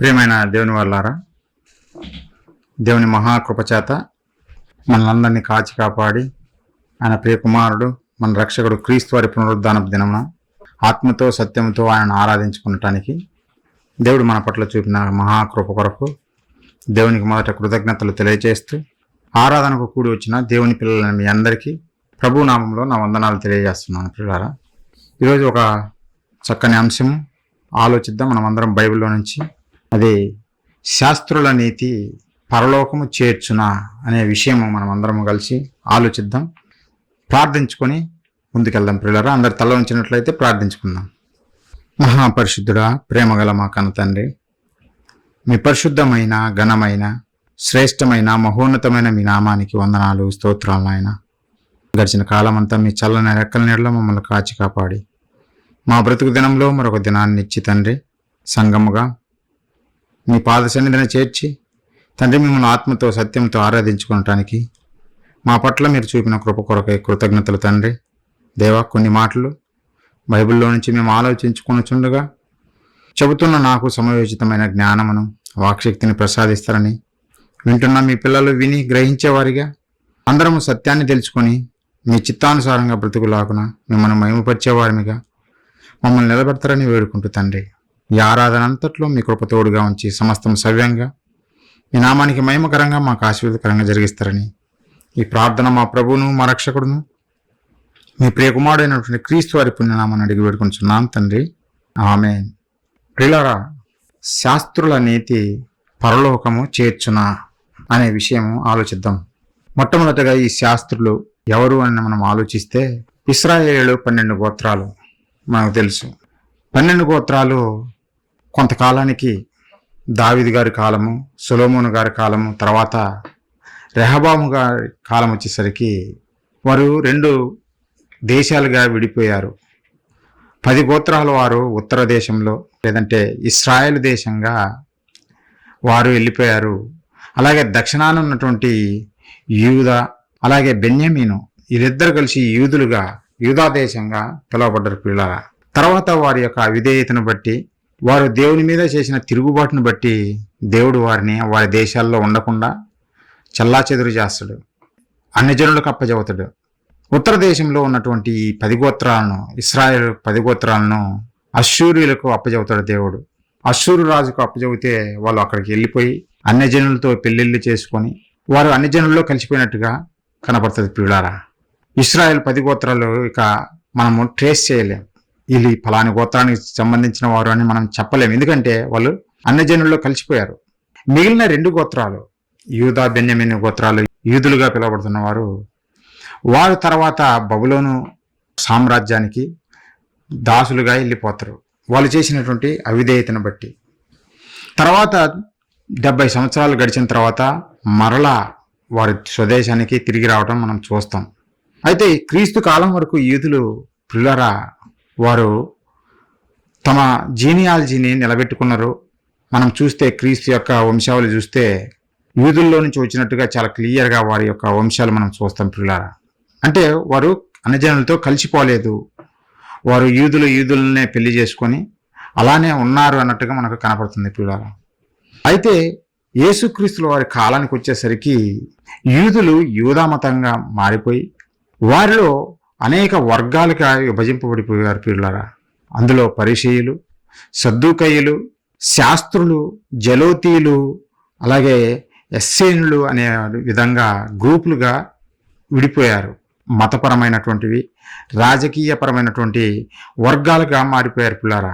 ప్రియమైన దేవుని వాళ్ళారా, దేవుని మహాకృపచేత మనలందరినీ కాచి కాపాడి ఆయన ప్రియ కుమారుడు మన రక్షకుడు క్రీస్తు వారి పునరుద్ధానపు దినమున ఆత్మతో సత్యంతో ఆయనను ఆరాధించుకునటానికి దేవుడు మన పట్ల చూపిన మహాకృప కొరకు దేవునికి మొదట కృతజ్ఞతలు తెలియజేస్తూ ఆరాధనకు కూడి వచ్చిన దేవుని పిల్లలని మీ అందరికీ ప్రభు నామంలో నా వందనాలు తెలియజేస్తున్నాను. పిల్లలారా, ఈరోజు ఒక చక్కని అంశము ఆలోచిద్దాం. మనమందరం బైబిల్లో నుంచి, అది శాస్త్రుల నీతి పరలోకము చేర్చునా అనే విషయము మనమందరం కలిసి ఆలోచిద్దాం. ప్రార్థించుకొని ముందుకెళ్దాం. పిల్లలారా, అందరు తల ఉంచినట్లయితే ప్రార్థించుకుందాం. మహాపరిశుద్ధుడా, ప్రేమగల మా కన్న తండ్రి, మీ పరిశుద్ధమైన ఘనమైన శ్రేష్టమైన మహోన్నతమైన మీ నామానికి వందనాలు, స్తోత్రాలు నాయన. గడిచిన కాలమంతా మీ చల్లని రెక్కల నీడలో మమ్మల్ని కాచి కాపాడి మా బ్రతుకు దినంలో మరొక దినాన్ని ఇచ్చి తండ్రి సంగముగా మీ పాద సన్నిధిని చేర్చి తండ్రి మిమ్మల్ని ఆత్మతో సత్యంతో ఆరాధించుకోవటానికి మా పట్ల మీరు చూపిన కృప కొరకై కృతజ్ఞతలు తండ్రి. దేవా, కొన్ని మాటలు బైబిల్లో నుంచి మేము ఆలోచించుకొనుచుండగా చెబుతున్న నాకు సమయోచితమైన జ్ఞానమును వాక్శక్తిని ప్రసాదిస్తారని, వింటున్న మీ పిల్లలు విని గ్రహించేవారిగా అందరము సత్యాన్ని తెలుసుకొని మీ చిత్తానుసారంగా బ్రతుకులాగున మిమ్మల్ని మహిమపరిచేవారిగా మమ్మల్ని నిలబెడతారని వేడుకుంటూ తండ్రి, ఈ ఆరాధన అంతట్లో మీ కృపతోడుగా ఉంచి సమస్తం సవ్యంగా మీ నామానికి మహిమకరంగా మాకు ఆశీర్వాదకరంగా జరిగిస్తారని ఈ ప్రార్థన మా ప్రభువును మా రక్షకుడును మీ ప్రియకుమారుడైనటువంటి క్రీస్తు వారి పుణ్యనామాన్ని అడిగి వేడుకుంటున్నాం తండ్రి, ఆమేన్. ప్రియులారా, శాస్త్రుల నీతి పరలోకము చేర్చునా అనే విషయము ఆలోచిద్దాం. మొట్టమొదటగా ఈ శాస్త్రులు ఎవరు అని మనం ఆలోచిస్తే, ఇశ్రాయేలు 12 గోత్రాలు మనకు తెలుసు. 12 గోత్రాలు కొంతకాలానికి దావీదు గారి కాలము, సొలొమోను గారి కాలము, తర్వాత రెహబాము గారి కాలం వచ్చేసరికి వారు 2 దేశాలుగా విడిపోయారు. 10 గోత్రాల వారు ఉత్తర దేశంలో లేదంటే ఇశ్రాయేల్ దేశంగా వారు వెళ్ళిపోయారు. అలాగే దక్షిణాన ఉన్నటువంటి యూదా అలాగే బెన్యామీను, వీళ్ళిద్దరు కలిసి యూదా దేశంగా పిలువబడ్డారు. పిల్లల తర్వాత వారి యొక్క అవిధేయతను బట్టి, వారు దేవుని మీద చేసిన తిరుగుబాటును బట్టి దేవుడు వారిని వారి దేశాల్లో ఉండకుండా చెల్లాచెదురు చేస్తాడు, అన్ని జనులకు అప్పచెబుతాడు. ఉత్తర దేశంలో ఉన్నటువంటి ఈ 10 గోత్రాలను, ఇశ్రాయేల్ 10 గోత్రాలను అశ్షూరీయులకు అప్పచెబుతాడు దేవుడు. అశ్షూరు రాజుకు అప్పచెబితే వాళ్ళు అక్కడికి వెళ్ళిపోయి అన్య జనులతో పెళ్లిళ్ళు చేసుకొని వారు అన్ని జనుల్లో కలిసిపోయినట్టుగా కనపడుతుంది. పిల్లారా, ఇశ్రాయేల్ 10 గోత్రాలు ఇక మనము ట్రేస్ చేయలేం, వీళ్ళు ఫలాని గోత్రానికి సంబంధించిన వారు అని మనం చెప్పలేము, ఎందుకంటే వాళ్ళు అన్య జనుల్లో కలిసిపోయారు. మిగిలిన 2 గోత్రాలు, యూదా బెన్యామీను గోత్రాలు, యూదులుగా పిలువబడుతున్న వారు తర్వాత బబులోను సామ్రాజ్యానికి దాసులుగా వెళ్ళిపోతారు, వాళ్ళు చేసినటువంటి అవిధేయతను బట్టి. తర్వాత 70 సంవత్సరాలు గడిచిన తర్వాత మరలా వారి స్వదేశానికి తిరిగి రావడం మనం చూస్తాం. అయితే క్రీస్తు కాలం వరకు యూదులు పిల్లరా వారు తమ జీనియాలజీని నిలబెట్టుకున్నారు. మనం చూస్తే క్రీస్తు యొక్క వంశావళి చూస్తే యూదుల్లో నుంచి వచ్చినట్టుగా చాలా క్లియర్గా వారి యొక్క వంశాలు మనం చూస్తాం. పిల్లరా అంటే వారు అన్యజనులతో కలిసిపోలేదు, వారు యూదులనే పెళ్లి చేసుకొని అలానే ఉన్నారు అన్నట్టుగా మనకు కనపడుతుంది. పిల్లరా అయితే యేసుక్రీస్తుల వారి కాలానికి వచ్చేసరికి యూదులు యూదా మతంగా మారిపోయి వారిలో అనేక వర్గాలుగా విభజింపబడిపోయారు. పిల్లరా అందులో పరిసయ్యులు, సద్దూకయ్యులు, శాస్త్రులు, జలోతీయులు, అలాగే ఎస్సేనులు అనే విధంగా గ్రూపులుగా విడిపోయారు. మతపరమైనటువంటివి, రాజకీయపరమైనటువంటి వర్గాలుగా మారిపోయారు. పిల్లారా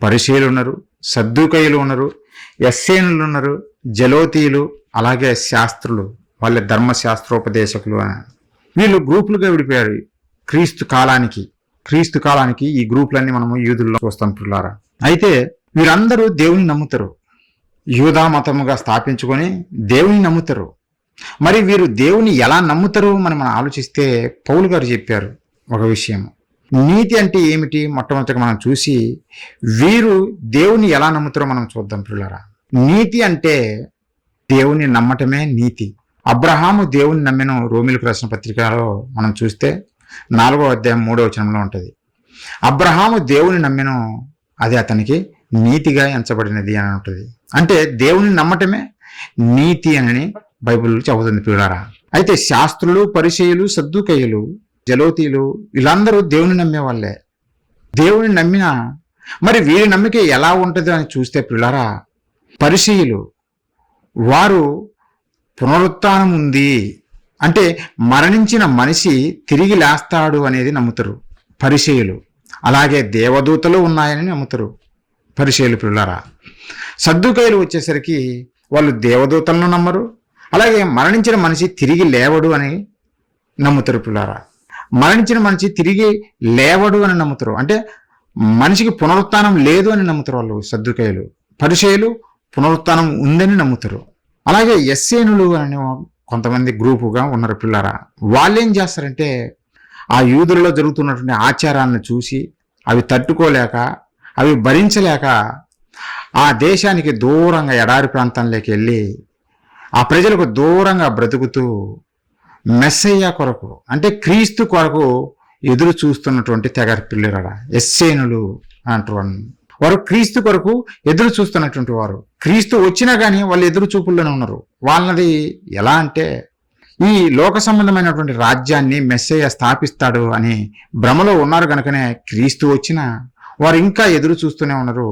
పరిసయ్యులు ఉన్నారు, సద్దూకయ్యులు ఉన్నారు, ఎస్సేనులు ఉన్నారు, జలోతీయులు, అలాగే శాస్త్రులు, వాళ్ళ ధర్మశాస్త్రోపదేశకులు, వీళ్ళు గ్రూపులుగా విడిపోయారు. క్రీస్తు కాలానికి ఈ గ్రూపులన్నీ మనము యూదుల్లో చూస్తాం. పిల్లారా అయితే వీరందరూ దేవుని నమ్ముతారు, యూదా మతముగా స్థాపించుకొని దేవుని నమ్ముతారు. మరి వీరు దేవుని ఎలా నమ్ముతారు మనం ఆలోచిస్తే పౌలు గారు చెప్పారు ఒక విషయం. నీతి అంటే ఏమిటి మొట్టమొదటిగా మనం చూసి వీరు దేవుని ఎలా నమ్ముతారో మనం చూద్దాం. పిల్లరా నీతి అంటే దేవుని నమ్మటమే నీతి. అబ్రహాము దేవుని నమ్మెను రోమిలకు రాసిన పత్రికలో మనం చూస్తే 4వ అధ్యాయం 3వ వచనంలో ఉంటుంది. అబ్రహాము దేవుని నమ్మెను, అది అతనికి నీతిగా ఎంచబడినది అని ఉంటుంది. అంటే దేవుని నమ్మటమే నీతి అని బైబిల్ చెబుతుంది ప్రియులారా. అయితే శాస్త్రులు, పరిసయ్యులు, సద్దూకయ్యులు, జలోతీయులు వీళ్ళందరూ దేవుని నమ్మే వాళ్ళే. దేవుని నమ్మినా మరి వీరి నమ్మిక ఎలా ఉంటుంది అని చూస్తే ప్రియులారా, పరిసయ్యులు వారు పునరుత్థానం ఉంది అంటే మరణించిన మనిషి తిరిగి లేస్తాడు అనేది నమ్ముతారు పరిసయ్యులు. అలాగే దేవదూతలు ఉన్నాయని నమ్ముతారు పరిసయ్యులు ప్రియులారా. సద్దూకయ్యులు వచ్చేసరికి వాళ్ళు దేవదూతలను నమ్మరు, అలాగే మరణించిన మనిషి తిరిగి లేవడు అని నమ్ముతారు ప్రియులారా. మరణించిన మనిషి తిరిగి లేవడు అని నమ్ముతారు, అంటే మనిషికి పునరుత్థానం లేదు అని నమ్ముతారు వాళ్ళు సద్దూకయ్యులు. పరిసయ్యులు పునరుత్థానం ఉందని నమ్ముతారు. అలాగే ఎస్సేనులు అనే కొంతమంది గ్రూపుగా ఉన్నారు పిల్లరా. వాళ్ళు ఏం చేస్తారంటే ఆ యూదులలో జరుగుతున్నటువంటి ఆచారాలను చూసి అవి తట్టుకోలేక, అవి భరించలేక ఆ దేశానికి దూరంగా ఎడారి ప్రాంతంలోకి వెళ్ళి ఆ ప్రజలకు దూరంగా బ్రతుకుతూ మెస్సయ్య కొరకు అంటే క్రీస్తు కొరకు ఎదురు చూస్తున్నటువంటి తెగ పిల్లరా ఎస్సేనులు అంటారు. వారు క్రీస్తు కొరకు ఎదురు చూస్తున్నటువంటి వారు. క్రీస్తు వచ్చినా కానీ వాళ్ళు ఎదురు చూపుల్లోనే ఉన్నారు. వాళ్ళది ఎలా అంటే ఈ లోక సంబంధమైనటువంటి రాజ్యాన్ని మెస్సయ్య స్థాపిస్తాడు అని భ్రమలో ఉన్నారు కనుకనే క్రీస్తు వచ్చినా వారు ఇంకా ఎదురు చూస్తూనే ఉన్నారు.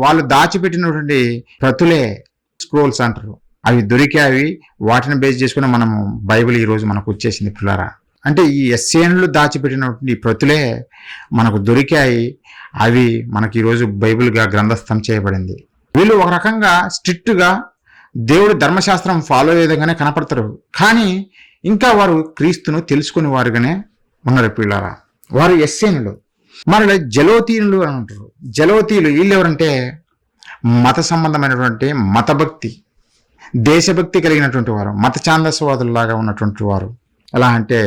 వాళ్ళు దాచిపెట్టినటువంటి ప్రతులే స్క్రోల్స్ అంటారు, అవి దొరికావి. వాటిని బేస్ చేసుకుని మనము బైబిల్ ఈరోజు మనకు వచ్చేసింది పిల్లరా. అంటే ఈ ఎస్సేనులు దాచిపెట్టినటువంటి ప్రతులే మనకు దొరికాయి. అవి మనకి ఈరోజు బైబిల్గా గ్రంథస్థం చేయబడింది. వీళ్ళు ఒక రకంగా స్ట్రిక్ట్గా దేవుడి ధర్మశాస్త్రం ఫాలో అయ్యేదిగానే కనపడతారు, కానీ ఇంకా వారు క్రీస్తును తెలుసుకుని వారుగానే ఉన్నారు పిల్లరా. వారు ఎస్సేనులు. మరి జలోతీయులు అని అంటారు. జలోతీయులు వీళ్ళు ఎవరంటే మత సంబంధమైనటువంటి మతభక్తి, దేశభక్తి కలిగినటువంటి వారు, మత ఛాందస్వాదుల్లాగా ఉన్నటువంటి వారు. ఎలా అంటే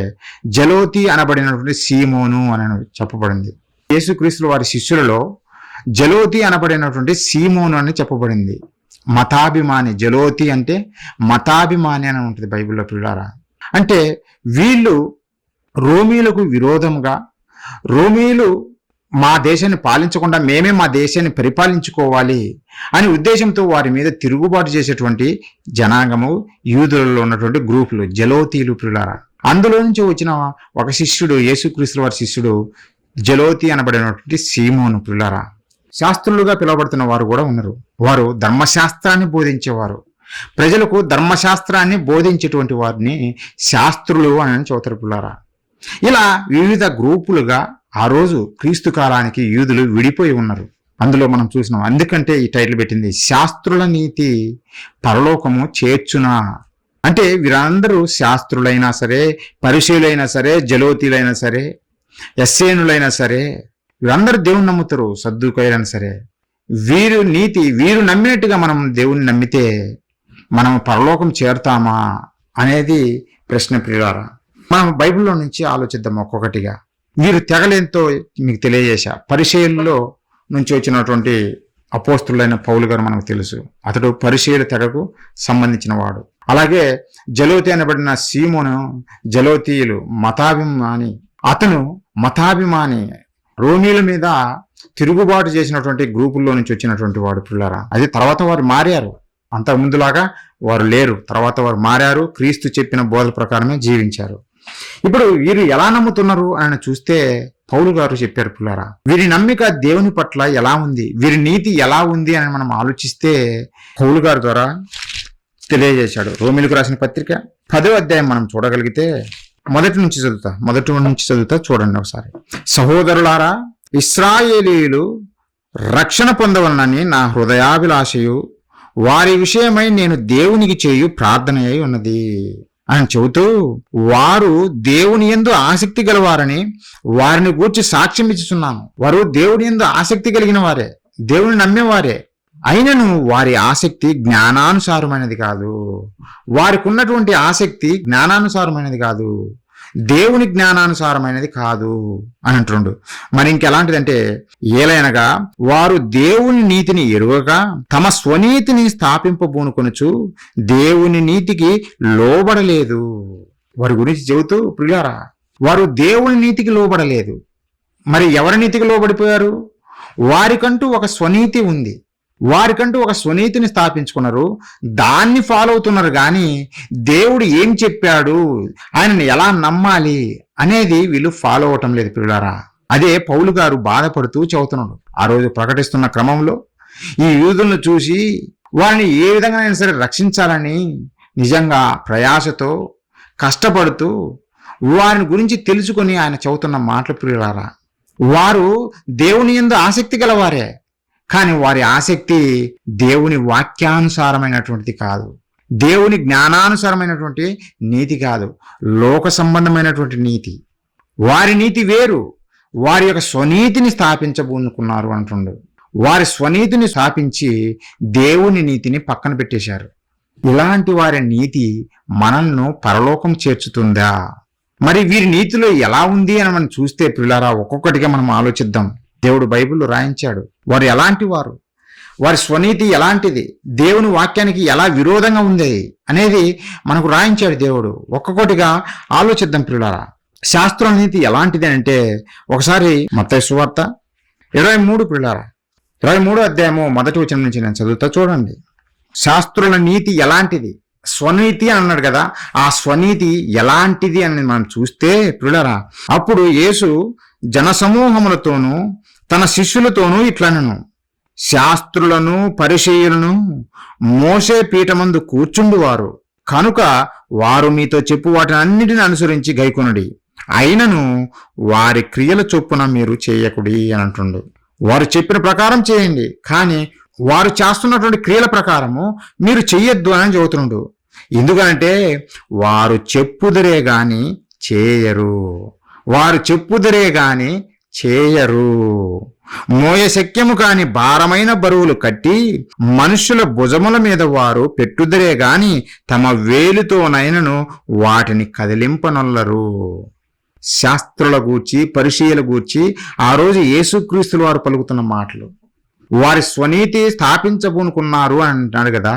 జలోతి అనబడినటువంటి సీమోను అని చెప్పబడింది. యేసుక్రీస్తుల వారి శిష్యులలో జలోతి అనబడినటువంటి సీమోను అని చెప్పబడింది. మతాభిమాని. జలోతి అంటే మతాభిమాని అని ఉంటుంది బైబిల్లో పిల్లారా. అంటే వీళ్ళు రోమీలకు విరోధంగా, రోమీలు మా దేశాన్ని పాలించకుండా మేమే మా దేశాన్ని పరిపాలించుకోవాలి అని ఉద్దేశంతో వారి మీద తిరుగుబాటు చేసేటువంటి జనాంగము యూదులలో ఉన్నటువంటి గ్రూపులు జలోతీయులు పిల్లారా. అందులో నుంచి వచ్చిన ఒక శిష్యుడు, యేసుక్రీస్తుల వారి శిష్యుడు జలోతి అనబడినటువంటి సీమోను పిల్లారా. శాస్త్రులుగా పిలువబడుతున్న వారు కూడా ఉన్నారు. వారు ధర్మశాస్త్రాన్ని బోధించేవారు. ప్రజలకు ధర్మశాస్త్రాన్ని బోధించేటువంటి వారిని శాస్త్రులు అని చదువుతారు పిల్లారా. ఇలా వివిధ గ్రూపులుగా ఆ రోజు క్రీస్తు కాలానికి యూదులు విడిపోయి ఉన్నారు. అందులో మనం చూసినాం. అందుకంటే ఈ టైటిల్ పెట్టింది శాస్త్రుల నీతి పరలోకము చేర్చునా. అంటే వీరందరూ శాస్త్రులైనా సరే, పరిశీలైనా సరే, జలోతీలైనా సరే, ఎస్సేనులైనా సరే, వీరందరూ దేవుని నమ్ముతారు. సద్దూకయ్యులైనా సరే, వీరు నీతి, వీరు నమ్మినట్టుగా మనం దేవుని నమ్మితే మనం పరలోకం చేరుతామా అనేది ప్రశ్న ప్రియులారా. మనం బైబిల్లో నుంచి ఆలోచిద్దాం ఒక్కొక్కటిగా. వీరు తెగలేంతో మీకు తెలియజేశా. పరిచర్యల్లో నుంచి వచ్చినటువంటి అపోస్తులైన పౌలు గారు మనకు తెలుసు. అతడు పరిచర్యల తెగకు సంబంధించిన వాడు. అలాగే జలోతి అనబడిన సీమోను జలోతీయులు మతాభిమాని. అతను మతాభిమాని, రోమీల మీద తిరుగుబాటు చేసినటువంటి గ్రూపుల్లో నుంచి వచ్చినటువంటి వాడు పిల్లరా. అది తర్వాత వారు మారారు. అంతకు ముందులాగా వారు లేరు. తర్వాత వారు మారారు. క్రీస్తు చెప్పిన బోధల ప్రకారమే జీవించారు. ఇప్పుడు వీరు ఎలా నమ్ముతున్నారు అని చూస్తే పౌలు గారు చెప్పారు పిల్లరా. వీరి నమ్మిక దేవుని పట్ల ఎలా ఉంది, వీరి నీతి ఎలా ఉంది అని మనం ఆలోచిస్తే పౌలు గారి ద్వారా తెలియజేశాడు. రోమీలకు రాసిన పత్రిక 10వ అధ్యాయం మనం చూడగలిగితే మొదటి నుంచి చదువుతా చూడండి ఒకసారి. సహోదరులారా, ఇశ్రాయేలీయులు రక్షణ పొందవలనని నా హృదయాభిలాషయు వారి విషయమై నేను దేవునికి చేయు ప్రార్థన అయి ఉన్నది అని చెబుతూ, వారు దేవుని యందు ఆసక్తి గలవారని వారిని గూర్చి సాక్ష్యం ఇచ్చుచున్నాను. వారు దేవుని యందు ఆసక్తి కలిగిన వారే, దేవుని నమ్మేవారే. అయినను వారి ఆసక్తి జ్ఞానానుసారమైనది కాదు. వారికి ఉన్నటువంటి ఆసక్తి జ్ఞానానుసారమైనది కాదు, దేవుని జ్ఞానానుసారమైనది కాదు అని అంటుండు. మరి ఇంకెలాంటిదంటే, ఏలైనగా వారు దేవుని నీతిని ఎరుగక తమ స్వనీతిని స్థాపింపబూనుకొనుచు దేవుని నీతికి లోబడలేదు. వారి గురించి చెబుతూ ప్రియులారా, వారు దేవుని నీతికి లోబడలేదు. మరి ఎవరి నీతికి లోబడిపోయారు? వారికంటూ ఒక స్వనీతి ఉంది. వారికంటూ ఒక స్వనీతిని స్థాపించుకున్నారు, దాన్ని ఫాలో అవుతున్నారు. కానీ దేవుడు ఏం చెప్పాడు, ఆయనని ఎలా నమ్మాలి అనేది వీళ్ళు ఫాలో అవటం లేదు ప్రియులారా. అదే పౌలు గారు బాధపడుతూ చెబుతున్నాడు. ఆ రోజు ప్రకటిస్తున్న క్రమంలో ఈ యూదులను చూసి వారిని ఏ విధంగానైనా సరే రక్షించాలని నిజంగా ప్రయాసతో కష్టపడుతూ వారిని గురించి తెలుసుకొని ఆయన చెబుతున్న మాటలు ప్రియులారా. వారు దేవుని యందు ఆసక్తి గలవారే, కానీ వారి ఆసక్తి దేవుని వాక్యానుసారమైనటువంటిది కాదు, దేవుని జ్ఞానానుసారమైనటువంటి నీతి కాదు, లోక సంబంధమైనటువంటి నీతి. వారి నీతి వేరు, వారి యొక్క స్వనీతిని స్థాపించబోనుకున్నారు అంటుండు. వారి స్వనీతిని స్థాపించి దేవుని నీతిని పక్కన పెట్టేశారు. ఇలాంటి వారి నీతి మనల్ని పరలోకం చేర్చుతుందా? మరి వీరి నీతిలో ఎలా ఉంది అని మనం చూస్తే ప్రియులారా, ఒక్కొక్కటిగా మనం ఆలోచిద్దాం. దేవుడు బైబిల్లో రాయించాడు వారు ఎలాంటి వారు, వారి స్వనీతి ఎలాంటిది, దేవుని వాక్యానికి ఎలా విరోధంగా ఉంది అనేది మనకు రాయించాడు దేవుడు. ఒక్కొక్కటిగా ఆలోచిద్దాం ప్రియులారా. శాస్త్ర నీతి ఎలాంటిది అంటే, ఒకసారి మత్తయి సువార్త 23 ప్రియులారా, 23 అధ్యాయము 1వ వచనం నుంచి నేను చదువుతా చూడండి. శాస్త్రుల నీతి ఎలాంటిది, స్వనీతి అని అన్నాడు కదా, ఆ స్వనీతి ఎలాంటిది అని మనం చూస్తే ప్రియులారా, అప్పుడు యేసు జనసమూహములతోనూ తన శిష్యులతోనూ ఇట్లనెను, శాస్త్రులను పరిసయ్యులను మోసే పీఠమందు కూర్చుండువారు కనుక వారు మీతో చెప్పు వాటిని అన్నిటిని అనుసరించి గైకొనుడి, అయినను వారి క్రియల చొప్పున మీరు చేయకుడి అని అంటుండు. వారు చెప్పిన ప్రకారం చేయండి, కానీ వారు చేస్తున్నటువంటి క్రియల ప్రకారము మీరు చెయ్యొద్దు అని చెబుతుండు. ఎందుకంటే వారు చెప్పుదరే గాని చేయరు, వారు చెప్పుదరే గాని చేయరు. మోయ శక్యము కాని భారమైన బరువులు కట్టి మనుషుల భుజముల మీద వారు పెట్టుదరే గాని తమ వేలుతోనైనను వాటిని కదిలింపనొల్లరు. శాస్త్రుల గూర్చి పరిసయ్యుల గూర్చి ఆ రోజు యేసుక్రీస్తుల వారు పలుకుతున్న మాటలు. వారి స్వనీతి స్థాపించబోనుకున్నారు అని అంటున్నాడు కదా,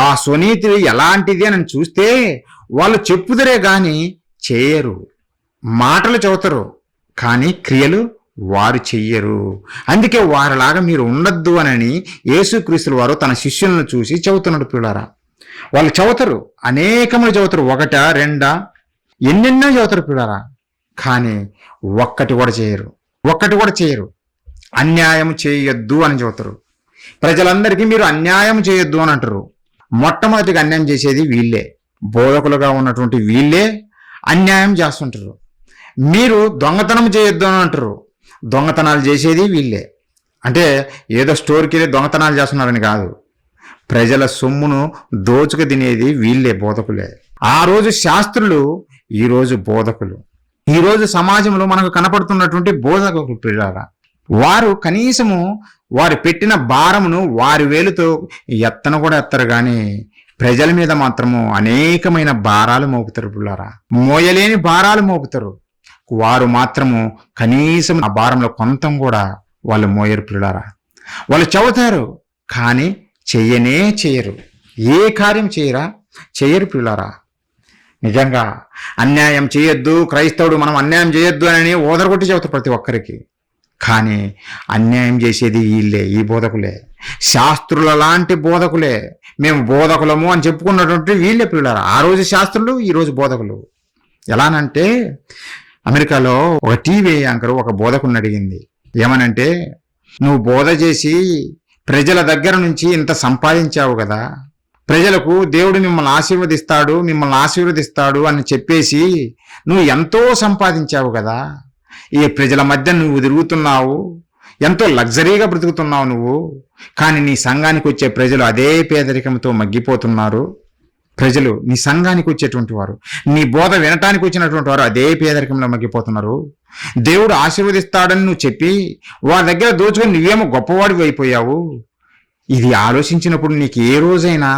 ఆ స్వనీతి ఎలాంటిది అని చూస్తే వాళ్ళు చెప్పుదరే గాని చేయరు, మాటలు చెబుతారు కానీ క్రియలు వారు చెయ్యరు. అందుకే వారిలాగా మీరు ఉండద్దు అని యేసుక్రీస్తుల వారు తన శిష్యులను చూసి చెబుతున్నాడు పిల్లారా. వాళ్ళు చదువుతారు, అనేకములు చదువుతారు, 1, 2 ఎన్నెన్నో చదువుతారు పిల్లారా, కానీ ఒక్కటి కూడా చేయరు. అన్యాయం చేయొద్దు అని చెబుతారు. ప్రజలందరికీ మీరు అన్యాయం చేయొద్దు అని అంటారు. మొట్టమొదటిగా అన్యాయం చేసేది వీళ్ళే, బోధకులుగా ఉన్నటువంటి వీళ్ళే అన్యాయం చేస్తుంటారు. మీరు దొంగతనం చేయొద్దు అని అంటారు, దొంగతనాలు చేసేది వీళ్ళే. అంటే ఏదో స్టోర్కి వెళ్ళి దొంగతనాలు చేస్తున్నారని కాదు, ప్రజల సొమ్మును దోచుకు తినేది వీళ్ళే, బోధకులే. ఆ రోజు శాస్త్రులు, ఈరోజు బోధకులు. ఈరోజు సమాజంలో మనకు కనపడుతున్నటువంటి బోధకులు పిల్లారా, వారు కనీసము వారు పెట్టిన భారమును వారి వేలుతో ఎత్తను కూడా ఎత్తరు, కానీ ప్రజల మీద మాత్రము అనేకమైన భారాలు మోపుతారు పిల్లారా. మోయలేని భారాలు మోపుతారు. వారు మాత్రము కనీసం ఆ భారంలో కొంతం కూడా వాళ్ళు మోయరు పిల్లారా. వాళ్ళు చెబుతారు కానీ చేయరు, ఏ కార్యం చేయరు పిల్లారా. నిజంగా అన్యాయం చేయొద్దు, క్రైస్తవుడు మనం అన్యాయం చేయొద్దు అని ఓదరగొట్టి చెబుతారు ప్రతి ఒక్కరికి. కానీ అన్యాయం చేసేది వీళ్ళే, ఈ బోధకులే, శాస్త్రుల లాంటి బోధకులే. మేము బోధకులము అని చెప్పుకున్నటువంటి వీళ్ళే పిల్లారా. ఆ రోజు శాస్త్రులు, ఈరోజు బోధకులు. ఎలానంటే అమెరికాలో ఒక టీవీ యాంకర్ ఒక బోధకుని అడిగింది, ఏమనంటే, నువ్వు బోధ చేసి ప్రజల దగ్గర నుంచి ఇంత సంపాదించావు కదా, ప్రజలకు దేవుడు మిమ్మల్ని ఆశీర్వదిస్తాడు అని చెప్పేసి నువ్వు ఎంతో సంపాదించావు కదా, ఈ ప్రజల మధ్య నువ్వు తిరుగుతున్నావు, ఎంతో లగ్జరీగా బ్రతుకుతున్నావు నువ్వు, కానీ నీ సంఘానికి వచ్చే ప్రజలు అదే పేదరికంతో మగ్గిపోతున్నారు. ప్రజలు నీ సంఘానికి వచ్చేటువంటి వారు, నీ బోధ వినటానికి వచ్చినటువంటి వారు అదే పేదరికంలో మగ్గిపోతున్నారు. దేవుడు ఆశీర్వదిస్తాడని నువ్వు చెప్పి వారి దగ్గర దోచుకొని నువ్వేమో గొప్పవాడివి అయిపోయావు. ఇది ఆలోచించినప్పుడు నీకు ఏ రోజైనా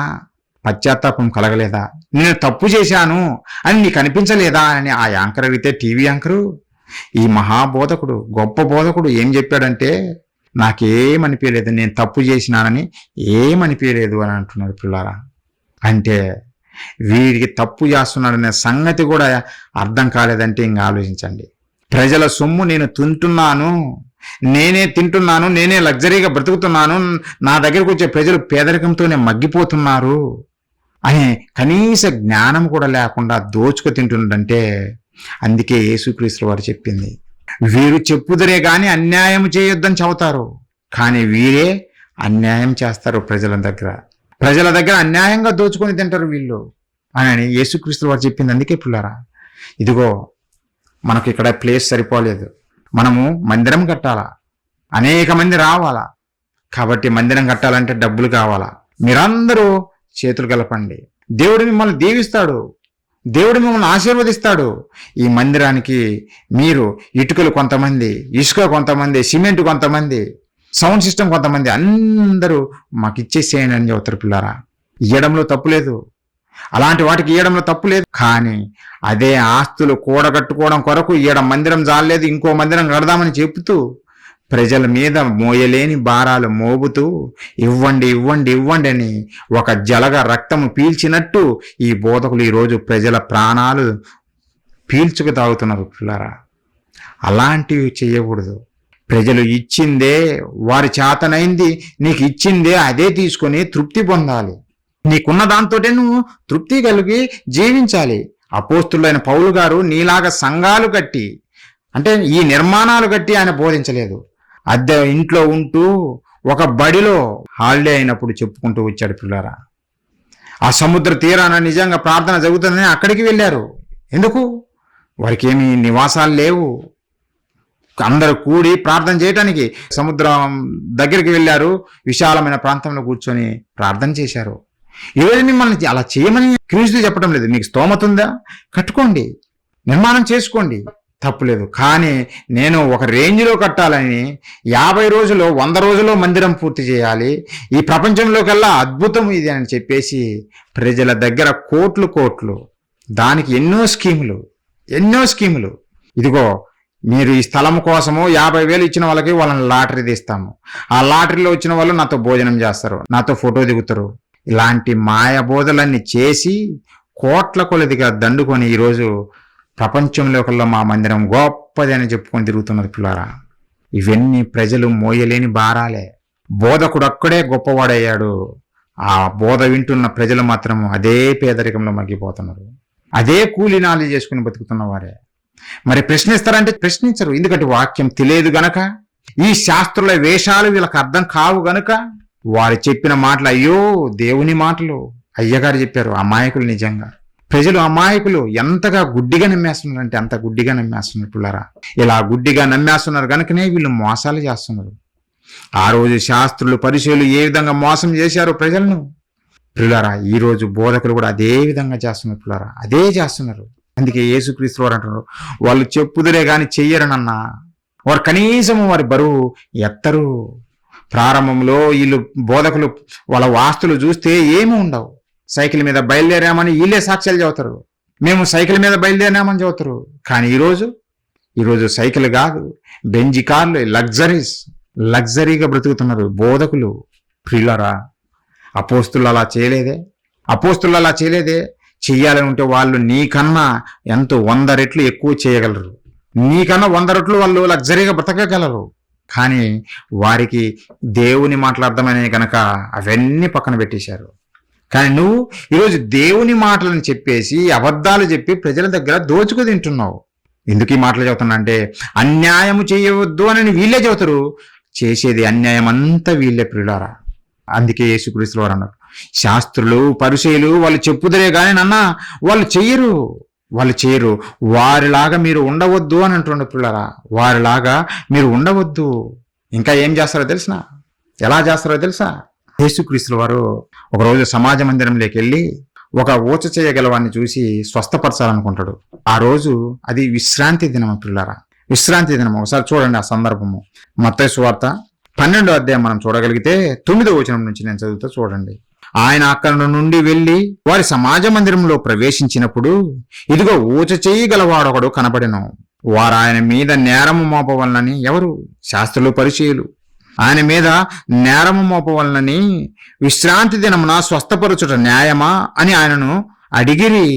పశ్చాత్తాపం కలగలేదా? నేను తప్పు చేశాను అని నీకు అనిపించలేదా అని ఆ యాంకర్ అడిగితే, టీవీ యాంకరు, ఈ మహాబోధకుడు, గొప్ప బోధకుడు ఏం చెప్పాడంటే, నాకేమనిపించలేదు, నేను తప్పు చేసినానని ఏమనిపించలేదు అని అంటున్నారు పిల్లారా. అంటే వీడికి తప్పు చేస్తున్నాడనే సంగతి కూడా అర్థం కాలేదంటే ఇంకా ఆలోచించండి. ప్రజల సొమ్ము నేను తింటున్నాను, నేనే తింటున్నాను, నేనే లగ్జరీగా బ్రతుకుతున్నాను, నా దగ్గరకు వచ్చే ప్రజలు పేదరికంతోనే మగ్గిపోతున్నారు అనే కనీస జ్ఞానం కూడా లేకుండా దోచుకు తింటుండంటే అందుకే యేసుక్రీస్తు వారు చెప్పింది, వీరు చెప్పుదరే గాని అన్యాయం చేయొద్దని చెబుతారు, కానీ వీరే అన్యాయం చేస్తారు ప్రజల దగ్గర అన్యాయంగా దోచుకొని తింటారు వీళ్ళు అని యేసుక్రీస్తు వారు చెప్పింది. అందుకే పిల్లారా, ఇదిగో మనకు ఇక్కడ ప్లేస్ సరిపోలేదు, మనము మందిరం కట్టాలా, అనేక మంది రావాలా, కాబట్టి మందిరం కట్టాలంటే డబ్బులు కావాలా. మీరందరూ చేతులు కలపండి, దేవుడు మిమ్మల్ని దీవిస్తాడు, దేవుడు మిమ్మల్ని ఆశీర్వదిస్తాడు. ఈ మందిరానికి మీరు ఇటుకలు కొంతమంది, ఇసుక కొంతమంది, సిమెంట్ కొంతమంది, సౌండ్ సిస్టమ్ కొంతమంది, అందరూ మాకు ఇచ్చేసేయండి అని చెబుతారు. పిల్లారా, ఇయ్యడంలో తప్పులేదు, అలాంటి వాటికి ఇయ్యడంలో తప్పు లేదు, కానీ అదే ఆస్తులు కూడగట్టుకోవడం కొరకు ఇయ్యడం మందిరం జాలేదు, ఇంకో మందిరం కడదామని చెబుతూ ప్రజల మీద మోయలేని భారాలు మోగుతూ ఇవ్వండి ఇవ్వండి ఇవ్వండి అని ఒక జలగ రక్తము పీల్చినట్టు ఈ బోధకులు ఈరోజు ప్రజల ప్రాణాలు పీల్చుకు తాగుతున్నారు. పిల్లారా, అలాంటివి చేయకూడదు. ప్రజలు ఇచ్చిందే, వారి చేతనైంది నీకు ఇచ్చిందే అదే తీసుకొని తృప్తి పొందాలి. నీకున్న దాంతోటే నువ్వు తృప్తి కలిగి జీవించాలి. అపోస్తులైన పౌలు గారు నీలాగా సంఘాలు కట్టి, అంటే ఈ నిర్మాణాలు కట్టి ఆయన బోధించలేదు. అద్దె ఇంట్లో ఉంటూ ఒక బడిలో హాలిడే అయినప్పుడు చెప్పుకుంటూ వచ్చాడు. పిల్లారా, ఆ సముద్ర తీరాన నిజంగా ప్రార్థన జరుగుతుందని అక్కడికి వెళ్ళారు. ఎందుకు? వారికి ఏమీ నివాసాలు లేవు, అందరూ కూడి ప్రార్థన చేయటానికి సముద్రం దగ్గరికి వెళ్ళారు. విశాలమైన ప్రాంతంలో కూర్చొని ప్రార్థన చేశారు. ఈరోజు మిమ్మల్ని అలా చేయమని క్రీస్తు చెప్పడం లేదు. మీకు స్తోమత ఉందా, కట్టుకోండి, నిర్మాణం చేసుకోండి, తప్పులేదు. కానీ నేను ఒక రేంజ్లో కట్టాలని 50 రోజుల్లో 100 రోజుల్లో మందిరం పూర్తి చేయాలి, ఈ ప్రపంచంలోకల్లా అద్భుతం ఇది అని చెప్పేసి ప్రజల దగ్గర కోట్లు, దానికి ఎన్నో స్కీములు. ఇదిగో మీరు ఈ స్థలం కోసము 50,000 ఇచ్చిన వాళ్ళని లాటరీ తీస్తాము, ఆ లాటరీలో వచ్చిన వాళ్ళు నాతో భోజనం చేస్తారు, నాతో ఫోటో దిగుతారు. ఇలాంటి మాయబోధలన్నీ చేసి కోట్ల కొలదిగా దండుకొని ఈరోజు ప్రపంచంలోకల్లా మా మందిరం గొప్పది అని చెప్పుకొని తిరుగుతున్నారు. పిల్లారా, ఇవన్నీ ప్రజలు మోయలేని భారాలే. బోధకుడు అక్కడే గొప్పవాడయ్యాడు, ఆ బోధ వింటున్న ప్రజలు మాత్రం అదే పేదరికంలో మగ్గిపోతున్నారు, అదే కూలీనాలు చేసుకుని బతుకుతున్న వారే. మరి ప్రశ్నిస్తారంటే ప్రశ్నించరు, ఎందుకంటే వాక్యం తెలియదు గనక, ఈ శాస్త్రుల వేషాలు వీళ్ళకి అర్థం కావు గనుక వారు చెప్పిన మాటలు అయ్యో దేవుని మాటలు. అయ్యగారు చెప్పారు, అమాయకులు, నిజంగా ప్రజలు అమాయకులు. ఎంతగా గుడ్డిగా నమ్మేస్తున్నారు అంటే అంత గుడ్డిగా నమ్మేస్తున్నారు. పిల్లారా, ఇలా గుడ్డిగా నమ్మేస్తున్నారు కనుకనే వీళ్ళు మోసాలు చేస్తున్నారు. ఆ రోజు శాస్త్రులు పరిచయులు ఏ విధంగా మోసం చేశారో ప్రజలను, పిల్లారా ఈరోజు బోధకులు కూడా అదే విధంగా చేస్తున్నారు. పిల్లారా, అదే చేస్తున్నారు. అందుకే యేసుక్రీస్తు వారు అంటున్నారు, వాళ్ళు చెప్పుదురే గాని చెయ్యరనన్నా, వారు కనీసం వారి బరువు ఎత్తరు. ప్రారంభంలో వీళ్ళు బోధకులు వాళ్ళ వాస్తులు చూస్తే ఏమీ ఉండవు. సైకిల్ మీద బయలుదేరామని వీళ్ళే సాక్ష్యాలు చెబుతారు, మేము సైకిల్ మీద బయలుదేరామని చెబుతారు. కానీ ఈరోజు సైకిల్ కాదు, బెంజి కార్లు, లగ్జరీగా బ్రతుకుతున్నారు బోధకులు. ప్రియులారా, అపోస్తులు అలా చేయలేదే. చెయ్యాలని ఉంటే వాళ్ళు నీకన్నా ఎంతో 100 రెట్లు ఎక్కువ చేయగలరు, నీకన్నా 100 రెట్లు వాళ్ళు లగ్జరీగా బ్రతకగలరు. కానీ వారికి దేవుని మాటలు అర్థమైనవి కనుక అవన్నీ పక్కన పెట్టేశారు. కానీ నువ్వు ఈరోజు దేవుని మాటలను చెప్పేసి అబద్ధాలు చెప్పి ప్రజల దగ్గర దోచుకు తింటున్నావు. ఎందుకు ఈ మాటలు చెబుతున్నా అంటే, అన్యాయము చేయవద్దు అని వీళ్ళే చెబుతారు, చేసేది అన్యాయం అంతా వీళ్ళే. ప్రియులారా, అందుకే యేసుక్రీస్తు వారు అన్నారు, శాస్త్రులు పరిచయులు వాళ్ళు చెప్పుదరే కానీ వాళ్ళు చెయ్యరు, వారిలాగా మీరు ఉండవద్దు అని అంటుండే. పిల్లరా, వారిలాగా మీరు ఉండవద్దు. ఇంకా ఏం చేస్తారో తెలుసా? ఎలా చేస్తారో తెలుసా? యేసుక్రీస్తు వారు ఒకరోజు సమాజ మందిరంలోకి వెళ్ళి ఒక ఊచ చేయగలవాన్ని చూసి స్వస్థపరచాలనుకుంటాడు. ఆ రోజు అది విశ్రాంతి దినం. పిల్లరా, విశ్రాంతి దినం. ఒకసారి చూడండి ఆ సందర్భము. మత్తయి సువార్త 12వ అధ్యాయం మనం చూడగలిగితే 9వ వచనం నుంచి నేను చదువుతా, చూడండి. ఆయన అక్కడ నుండి వెళ్లి వారి సమాజ మందిరంలో ప్రవేశించినప్పుడు ఇదిగో ఊచ చేయగలవాడొకడు కనబడెను. వారు ఆయన మీద నేరము మోపవలనని, ఎవరు? శాస్త్రులు పరిచయులు ఆయన మీద నేరము మోపవలనని, విశ్రాంతి దినమున స్వస్థపరచుట న్యాయమా అని ఆయనను అడిగిరి.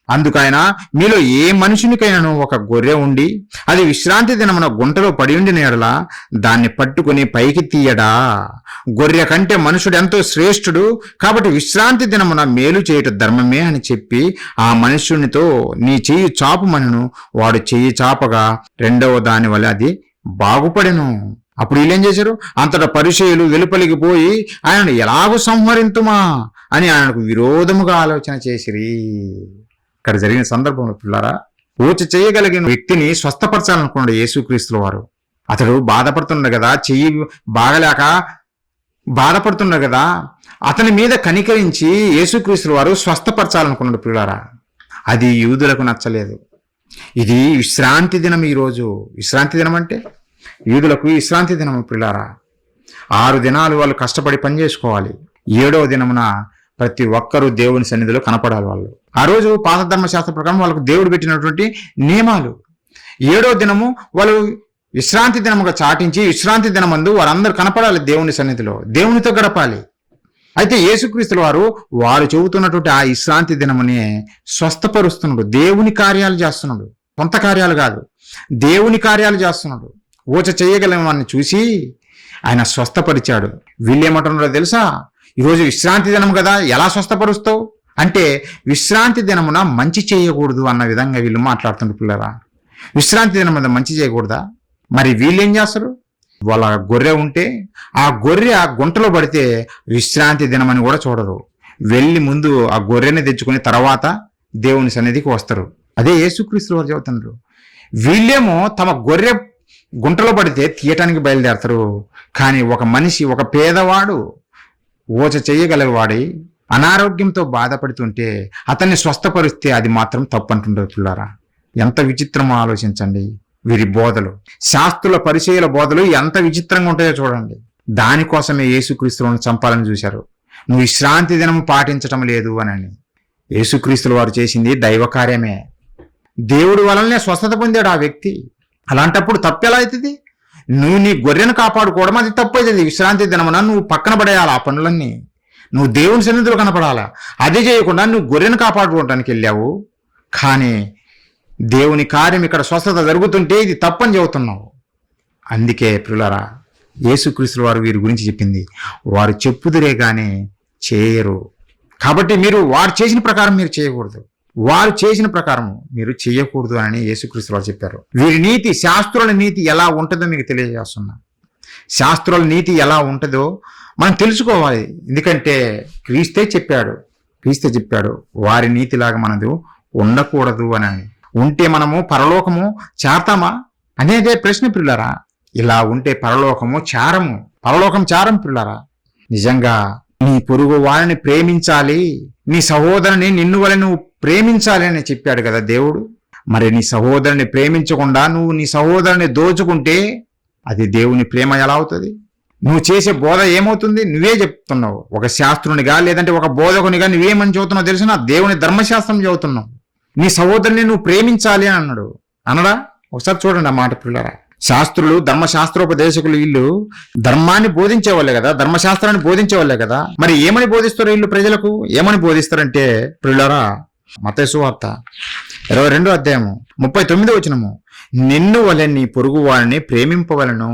అందుకైనా మీలో ఏ మనుషునికైనాను ఒక గొర్రె ఉండి అది విశ్రాంతి దినమున గుంటలో పడి ఉండిన యెడల దాన్ని పట్టుకుని పైకి తీయడా? గొర్రె కంటే మనుషుడు ఎంతో శ్రేష్ఠుడు, కాబట్టి విశ్రాంతి దినమున మేలు చేయుట ధర్మమే అని చెప్పి ఆ మనుష్యునితో నీ చెయ్యి చాపుమనెను. వాడు చెయ్యి చాపగా రెండవ దాని వల్ల అది బాగుపడెను. అప్పుడు వీళ్ళేం చేశారు? అంతటా పరిసయ్యులు వెలుపలికి పోయి ఆయనను ఎలాగూ సంహరింతుమా అని ఆయనకు విరోధముగా ఆలోచన చేసిరి. ఇక్కడ జరిగిన సందర్భంలో పిల్లారా, ఊచ చేయగలిగిన వ్యక్తిని స్వస్థపరచాలనుకున్నాడు యేసుక్రీస్తుల వారు. అతడు బాధపడుతున్నాడు కదా, చెయ్యి బాగలేక బాధపడుతున్నాడు కదా, అతని మీద కనికరించి యేసుక్రీస్తుల వారు స్వస్థపరచాలనుకున్నాడు పిల్లారా. అది యూదులకు నచ్చలేదు. ఇది విశ్రాంతి దినం. ఈరోజు విశ్రాంతి దినం అంటే యూదులకు విశ్రాంతి దినం పిల్లారా. 6 దినాలు వాళ్ళు కష్టపడి పని చేసుకోవాలి. 7వ దినమున ప్రతి ఒక్కరూ దేవుని సన్నిధిలో కనపడాలి. వాళ్ళు ఆ రోజు పాత ధర్మశాస్త్ర ప్రకారం వాళ్ళకు దేవుడు పెట్టినటువంటి నియమాలు. 7వ దినము వాళ్ళు విశ్రాంతి దినముగా చాటించి విశ్రాంతి దినమందు వారందరూ కనపడాలి దేవుని సన్నిధిలో, దేవునితో గడపాలి. అయితే యేసుక్రీస్తుల వారు చెబుతున్నటువంటి ఆ విశ్రాంతి దినమునే స్వస్థపరుస్తున్నాడు. దేవుని కార్యాలు చేస్తున్నాడు, సొంత కార్యాలు కాదు, దేవుని కార్యాలు చేస్తున్నాడు. ఊచ చేయగలిగిన వాడిని చూసి ఆయన స్వస్థపరిచాడు. వీళ్ళేమంటున్నారో తెలుసా? ఈరోజు విశ్రాంతి దినం కదా, ఎలా స్వస్థపరుస్తావు అంటే విశ్రాంతి దినమున మంచి చేయకూడదు అన్న విధంగా వీళ్ళు మాట్లాడుతున్నారు పిల్లరా. విశ్రాంతి దినం మీద మంచి చేయకూడదా? మరి వీళ్ళేం చేస్తారు? వాళ్ళ గొర్రె ఉంటే ఆ గొర్రె ఆ గుంటలో పడితే విశ్రాంతి దినం అని కూడా చూడరు. వెళ్ళి ముందు ఆ గొర్రెని తెచ్చుకుని తర్వాత దేవుని సన్నిధికి వస్తారు. అదే యేసుక్రీస్తు వారు చెబుతున్నారు. వీళ్ళేమో తమ గొర్రె గుంటలో పడితే తీయటానికి బయలుదేరతారు. కానీ ఒక మనిషి, ఒక పేదవాడు ఊచ చేయగలవాడి అనారోగ్యంతో బాధపడుతుంటే అతన్ని స్వస్థపరిస్తే అది మాత్రం తప్పు అంటుంటారు పిల్లారా. ఎంత విచిత్రమో ఆలోచించండి. వీరి బోధలు, శాస్త్రుల పరిచయాల బోధలు ఎంత విచిత్రంగా ఉంటాయో చూడండి. దానికోసమే యేసుక్రీస్తులను చంపాలని చూశారు. నువ్వు విశ్రాంతి దినం పాటించటం లేదు అని. యేసుక్రీస్తుల వారు చేసింది దైవ కార్యమే. దేవుడి వలనే స్వస్థత పొందాడు ఆ వ్యక్తి. అలాంటప్పుడు తప్పు ఎలా అవుతుంది? నువ్వు నీ గొర్రెను కాపాడుకోవడం అది తప్పు అవుతుంది. విశ్రాంతి దినమున నువ్వు పక్కన పడేయాలి ఆ పనులన్నీ. నువ్వు దేవుని సన్నిధిలో కనపడాలా. అదే చేయకుండా నువ్వు గొర్రెను కాపాడుకోవటానికి వెళ్ళావు. కానీ దేవుని కార్యం ఇక్కడ స్వస్థత జరుగుతుంటే ఇది తప్పని చెబుతున్నావు. అందుకే ప్రియులారా, యేసుక్రీస్తుల వారు వీరి గురించి చెప్పింది, వారు చెప్పుదురే కానీ చేయరు. కాబట్టి మీరు వారు చేసిన ప్రకారం మీరు చేయకూడదు, వారు చేసిన ప్రకారం మీరు చేయకూడదు అని యేసుక్రీస్తు వారు చెప్పారు. వీరి నీతి, శాస్త్రుల నీతి ఎలా ఉంటుందో మీకు తెలియజేస్తున్నా. శాస్త్రుల నీతి ఎలా ఉంటుందో మనం తెలుసుకోవాలి. ఎందుకంటే క్రీస్తే చెప్పాడు వారి నీతిలాగా మనది ఉండకూడదు అని. ఉంటే మనము పరలోకము చేరతామా అనేదే ప్రశ్న పిల్లారా. ఇలా ఉంటే పరలోకం చారం పిల్లారా. నిజంగా నీ పొరుగు వారిని ప్రేమించాలి, నీ సహోదరుని నిన్ను వలె నువ్వు ప్రేమించాలి అని చెప్పాడు కదా దేవుడు. మరి నీ సహోదరుని ప్రేమించకుండా నువ్వు నీ సహోదరుని దోచుకుంటే అది దేవుని ప్రేమ ఎలా అవుతుంది? నువ్వు చేసే బోధ ఏమవుతుంది? నువ్వే చెప్తున్నావు. ఒక శాస్త్రునిగా లేదంటే ఒక బోధకునిగా నువ్వేమని చదువుతున్నావు తెలిసిన? దేవుని ధర్మశాస్త్రం చదువుతున్నావు. నీ సహోదరుని నువ్వు ప్రేమించాలి అని అన్నాడు. అనడా? ఒకసారి చూడండి ఆ మాట పిల్లరా. శాస్త్రులు, ధర్మశాస్త్రోపదేశకులు వీళ్ళు ధర్మాన్ని బోధించేవాళ్ళే కదా, ధర్మశాస్త్రాన్ని బోధించేవాళ్ళే కదా. మరి ఏమని బోధిస్తారు వీళ్ళు ప్రజలకు? ఏమని బోధిస్తారంటే పిల్లరా, మత్తయి సువార్త 22వ అధ్యాయము 39వ వచనము, నిన్ను వలె నీ పొరుగు వారిని ప్రేమింపవలను.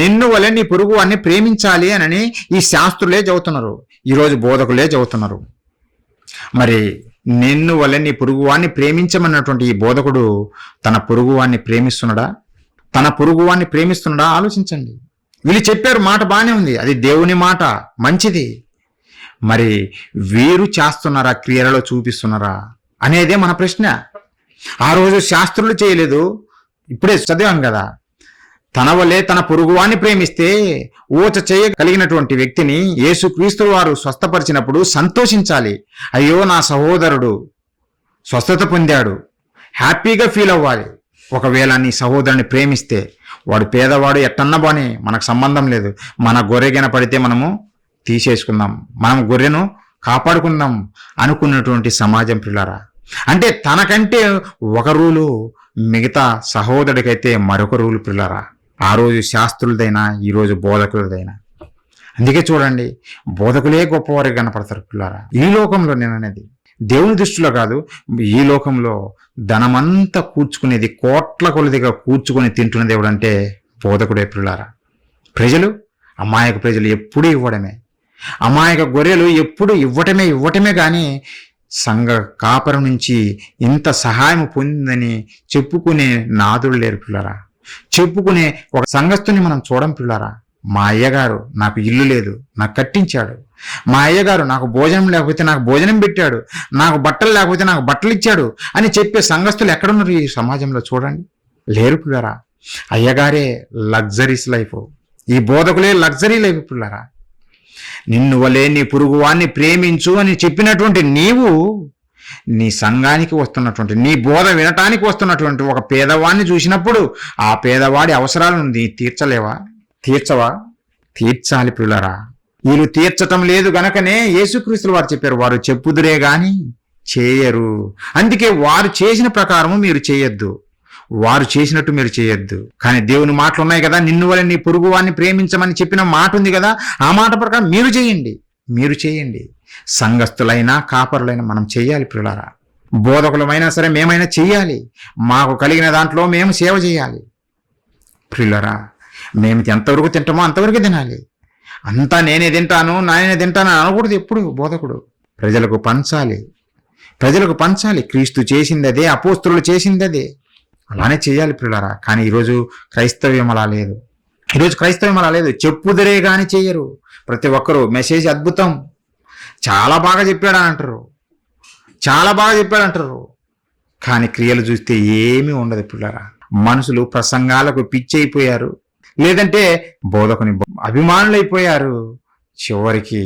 నిన్ను వలె నీ పొరుగు వారిని ప్రేమించాలి అని ఈ శాస్త్రులే చదువుతున్నారు, ఈరోజు బోధకులే చదువుతున్నారు. మరి నిన్ను వలె నీ పొరుగువాన్ని ప్రేమించమన్నటువంటి ఈ బోధకుడు తన పొరుగువాన్ని ప్రేమిస్తున్నాడా? ఆలోచించండి. వీళ్ళు చెప్పారు మాట బాగానే ఉంది, అది దేవుని మాట, మంచిది. మరి వీరు చేస్తున్నారా, క్రియలలో చూపిస్తున్నారా అనేదే మన ప్రశ్న. ఆ రోజు శాస్త్రులు చేయలేదు, ఇప్పుడే చదివాం కదా. తన వలే తన పొరుగువాన్ని ప్రేమిస్తే ఊచ చేయగలిగినటువంటి వ్యక్తిని యేసుక్రీస్తు వారు స్వస్థపరిచినప్పుడు సంతోషించాలి. అయ్యో నా సహోదరుడు స్వస్థత పొందాడు, హ్యాపీగా ఫీల్ అవ్వాలి. ఒకవేళ నీ సహోదరుని ప్రేమిస్తే, వాడు పేదవాడు ఎట్టన్నా బానే, మనకు సంబంధం లేదు, మన గొర్రెగిన పడితే మనము తీసేసుకుందాం, మనం గొర్రెను కాపాడుకుందాం అనుకున్నటువంటి సమాజం పిల్లారా. అంటే తనకంటే ఒక రూలు, మిగతా సహోదరుడికైతే మరొక రూలు పిల్లారా. ఆ రోజు శాస్త్రులదైనా ఈరోజు బోధకులదైనా. అందుకే చూడండి, బోధకులే గొప్పవారికి కనపడతారు పిల్లారా ఈ లోకంలో. నేను అనేది దేవుని దృష్టిలో కాదు, ఈ లోకంలో ధనమంతా కూర్చుకునేది, కోట్ల కొలదిగా కూర్చుకొని తింటున్న దేవుడు అంటే బోధకుడే ప్రియులారా. ప్రజలు, అమాయక ప్రజలు ఎప్పుడూ ఇవ్వడమే, అమాయక గొర్రెలు ఎప్పుడు ఇవ్వటమే కానీ సంఘ కాపరం నుంచి ఇంత సహాయం పొందిందని చెప్పుకునే నాదుడు లేరు పిల్లరా. చెప్పుకునే ఒక సంఘస్థుని మనం చూడం పిల్లరా. మా అయ్యగారు నాకు ఇల్లు లేదు, నాకు కట్టించాడు. మా అయ్యగారు నాకు భోజనం లేకపోతే నాకు భోజనం పెట్టాడు, నాకు బట్టలు లేకపోతే నాకు బట్టలు ఇచ్చాడు అని చెప్పే సంఘస్థులు ఎక్కడున్నారు ఈ సమాజంలో? చూడండి, లేరు పిల్లరా. అయ్యగారే లగ్జరీస్ లైఫ్, ఈ బోధకులే లగ్జరీ లైఫ్ పిల్లరా. నిన్ను వలే నీ పొరుగువాన్ని ప్రేమించు అని చెప్పినటువంటి నీవు నీ సంఘానికి వస్తున్నటువంటి, నీ బోధ వినటానికి వస్తున్నటువంటి ఒక పేదవాడిని చూసినప్పుడు ఆ పేదవాడి అవసరాలను నీ తీర్చవా? తీర్చాలి పిల్లరా. వీళ్ళు తీర్చటం లేదు గనకనే యేసుక్రీస్తులు వారు చెప్పారు, వారు చెప్పుదురే గాని చేయరు. అందుకే వారు చేసిన ప్రకారము మీరు చేయొద్దు, వారు చేసినట్టు మీరు చేయొద్దు. కానీ దేవుని మాటలు ఉన్నాయి కదా, నిన్ను వలె నీ పొరుగు వారిని ప్రేమించమని చెప్పిన మాట ఉంది కదా, ఆ మాట ప్రకారం మీరు చేయండి. సంఘస్థులైనా కాపరులైనా మనం చెయ్యాలి ప్రియులారా. బోధకులమైనా సరే మేమైనా చెయ్యాలి. మాకు కలిగిన దాంట్లో మేము సేవ చేయాలి ప్రియులారా. మేము ఎంతవరకు తింటామో అంతవరకు తినాలి. అంతా నేనే తింటాను అనకూడదు ఎప్పుడు. బోధకుడు ప్రజలకు పంచాలి. క్రీస్తు చేసింది అదే, అపోస్తులు చేసింది అదే, అలానే చేయాలి ప్రియులారా. కానీ ఈరోజు క్రైస్తవ్యం అలా లేదు. చెప్పుదరే కానీ చెయ్యరు. ప్రతి ఒక్కరూ మెసేజ్ అద్భుతం, చాలా బాగా చెప్పాడని అంటారు, కానీ క్రియలు చూస్తే ఏమీ ఉండదు పిల్లరా. మనుషులు ప్రసంగాలకు పిచ్చైపోయారు, లేదంటే బోధకుని అభిమానులైపోయారు. చివరికి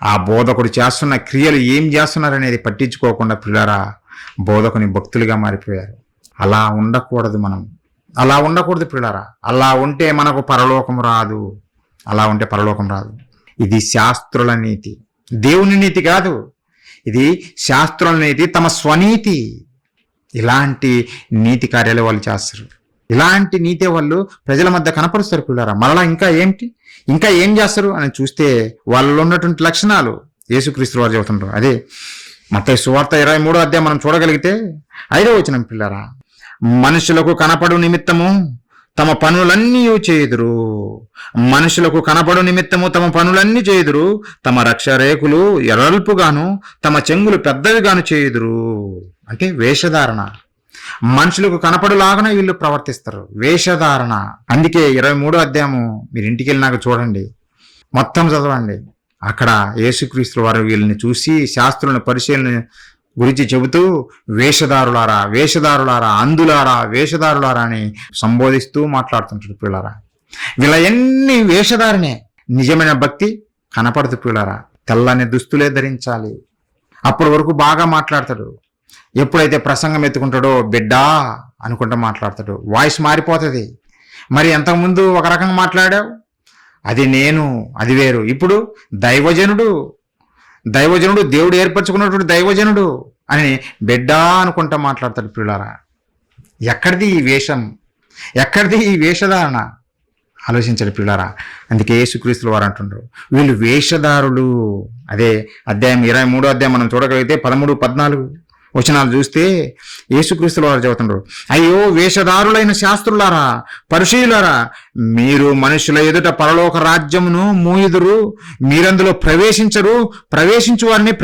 ఆ బోధకుడు చేస్తున్న క్రియలు ఏం చేస్తున్నారనేది పట్టించుకోకుండా పిల్లరా బోధకుని భక్తులుగా మారిపోయారు. అలా ఉండకూడదు పిల్లరా. అలా ఉంటే మనకు పరలోకం రాదు. ఇది శాస్త్రుల నీతి, దేవుని నీతి కాదు. ఇది శాస్త్రుల నీతి, తమ స్వనీతి. ఇలాంటి నీతి కార్యాలు వాళ్ళు చేస్తారు. ఇలాంటి నీతి వాళ్ళు ప్రజల మధ్య కనపరుస్తారు పిల్లరా. మరలా ఇంకా ఏం చేస్తారు అని చూస్తే వాళ్ళలో ఉన్నటువంటి లక్షణాలు యేసుక్రీస్తు వారు చెబుతుంటారు. అదే మత్తయి సువార్త 23వ అధ్యాయం మనం చూడగలిగితే 5వ వచనం పిల్లరా, మనుషులకు కనపడు నిమిత్తము తమ పనులన్నీ చేయుదురు, తమ రక్షరేకులు ఎరల్పుగాను తమ చెంగులు పెద్దవిగాను చేయుదురు. అంటే వేషధారణ, మనుషులకు కనపడులాగానే వీళ్ళు ప్రవర్తిస్తారు, వేషధారణ. అందుకే 23వ అధ్యాయము మీరు ఇంటికి వెళ్ళినాక చూడండి, మొత్తం చదవండి. అక్కడ యేసుక్రీస్తు వారు వీళ్ళని చూసి శాస్త్రులను పరిశీలన గురించి చెబుతూ వేషధారులారా, వేషధారులారా అని సంబోధిస్తూ మాట్లాడుతుంటాడు పిల్లరా. వీళ్ళ ఎన్ని వేషధారనే, నిజమైన భక్తి కనపడదు పిల్లరా. తెల్లని దుస్తులే ధరించాలి. అప్పటి వరకు బాగా మాట్లాడతాడు. ఎప్పుడైతే ప్రసంగం ఎత్తుకుంటాడో బిడ్డా అనుకుంటూ మాట్లాడతాడు. వాయిస్ మారిపోతుంది. మరి ఎంతకుముందు ఒక రకంగా మాట్లాడావు, అది నేను, అది వేరు. ఇప్పుడు దైవజనుడు, దేవుడు ఏర్పరచుకున్నటువంటి దైవజనుడు అని బిడ్డా అనుకుంటా మాట్లాడతాడు పిల్లారా. ఎక్కడిది ఈ వేషం, ఎక్కడిది ఈ వేషధారణ? ఆలోచించాడు పిల్లారా. అందుకే యేసుక్రీస్తుల వారు అంటున్నారు, వీళ్ళు వేషధారులు. అదే అధ్యాయం 23వ అధ్యాయం మనం చూడగలిగితే 13-14 వచనాలు చూస్తే యేసుక్రీస్తుల వారు చెబుతున్నారు, అయ్యో వేషధారులైన శాస్త్రులారా, పరిశీలులారా, మీరు మనుషుల ఎదుట పరలోక రాజ్యమును మూయుదురు, మీరందులో ప్రవేశించరు, ప్రవేశించు వారిని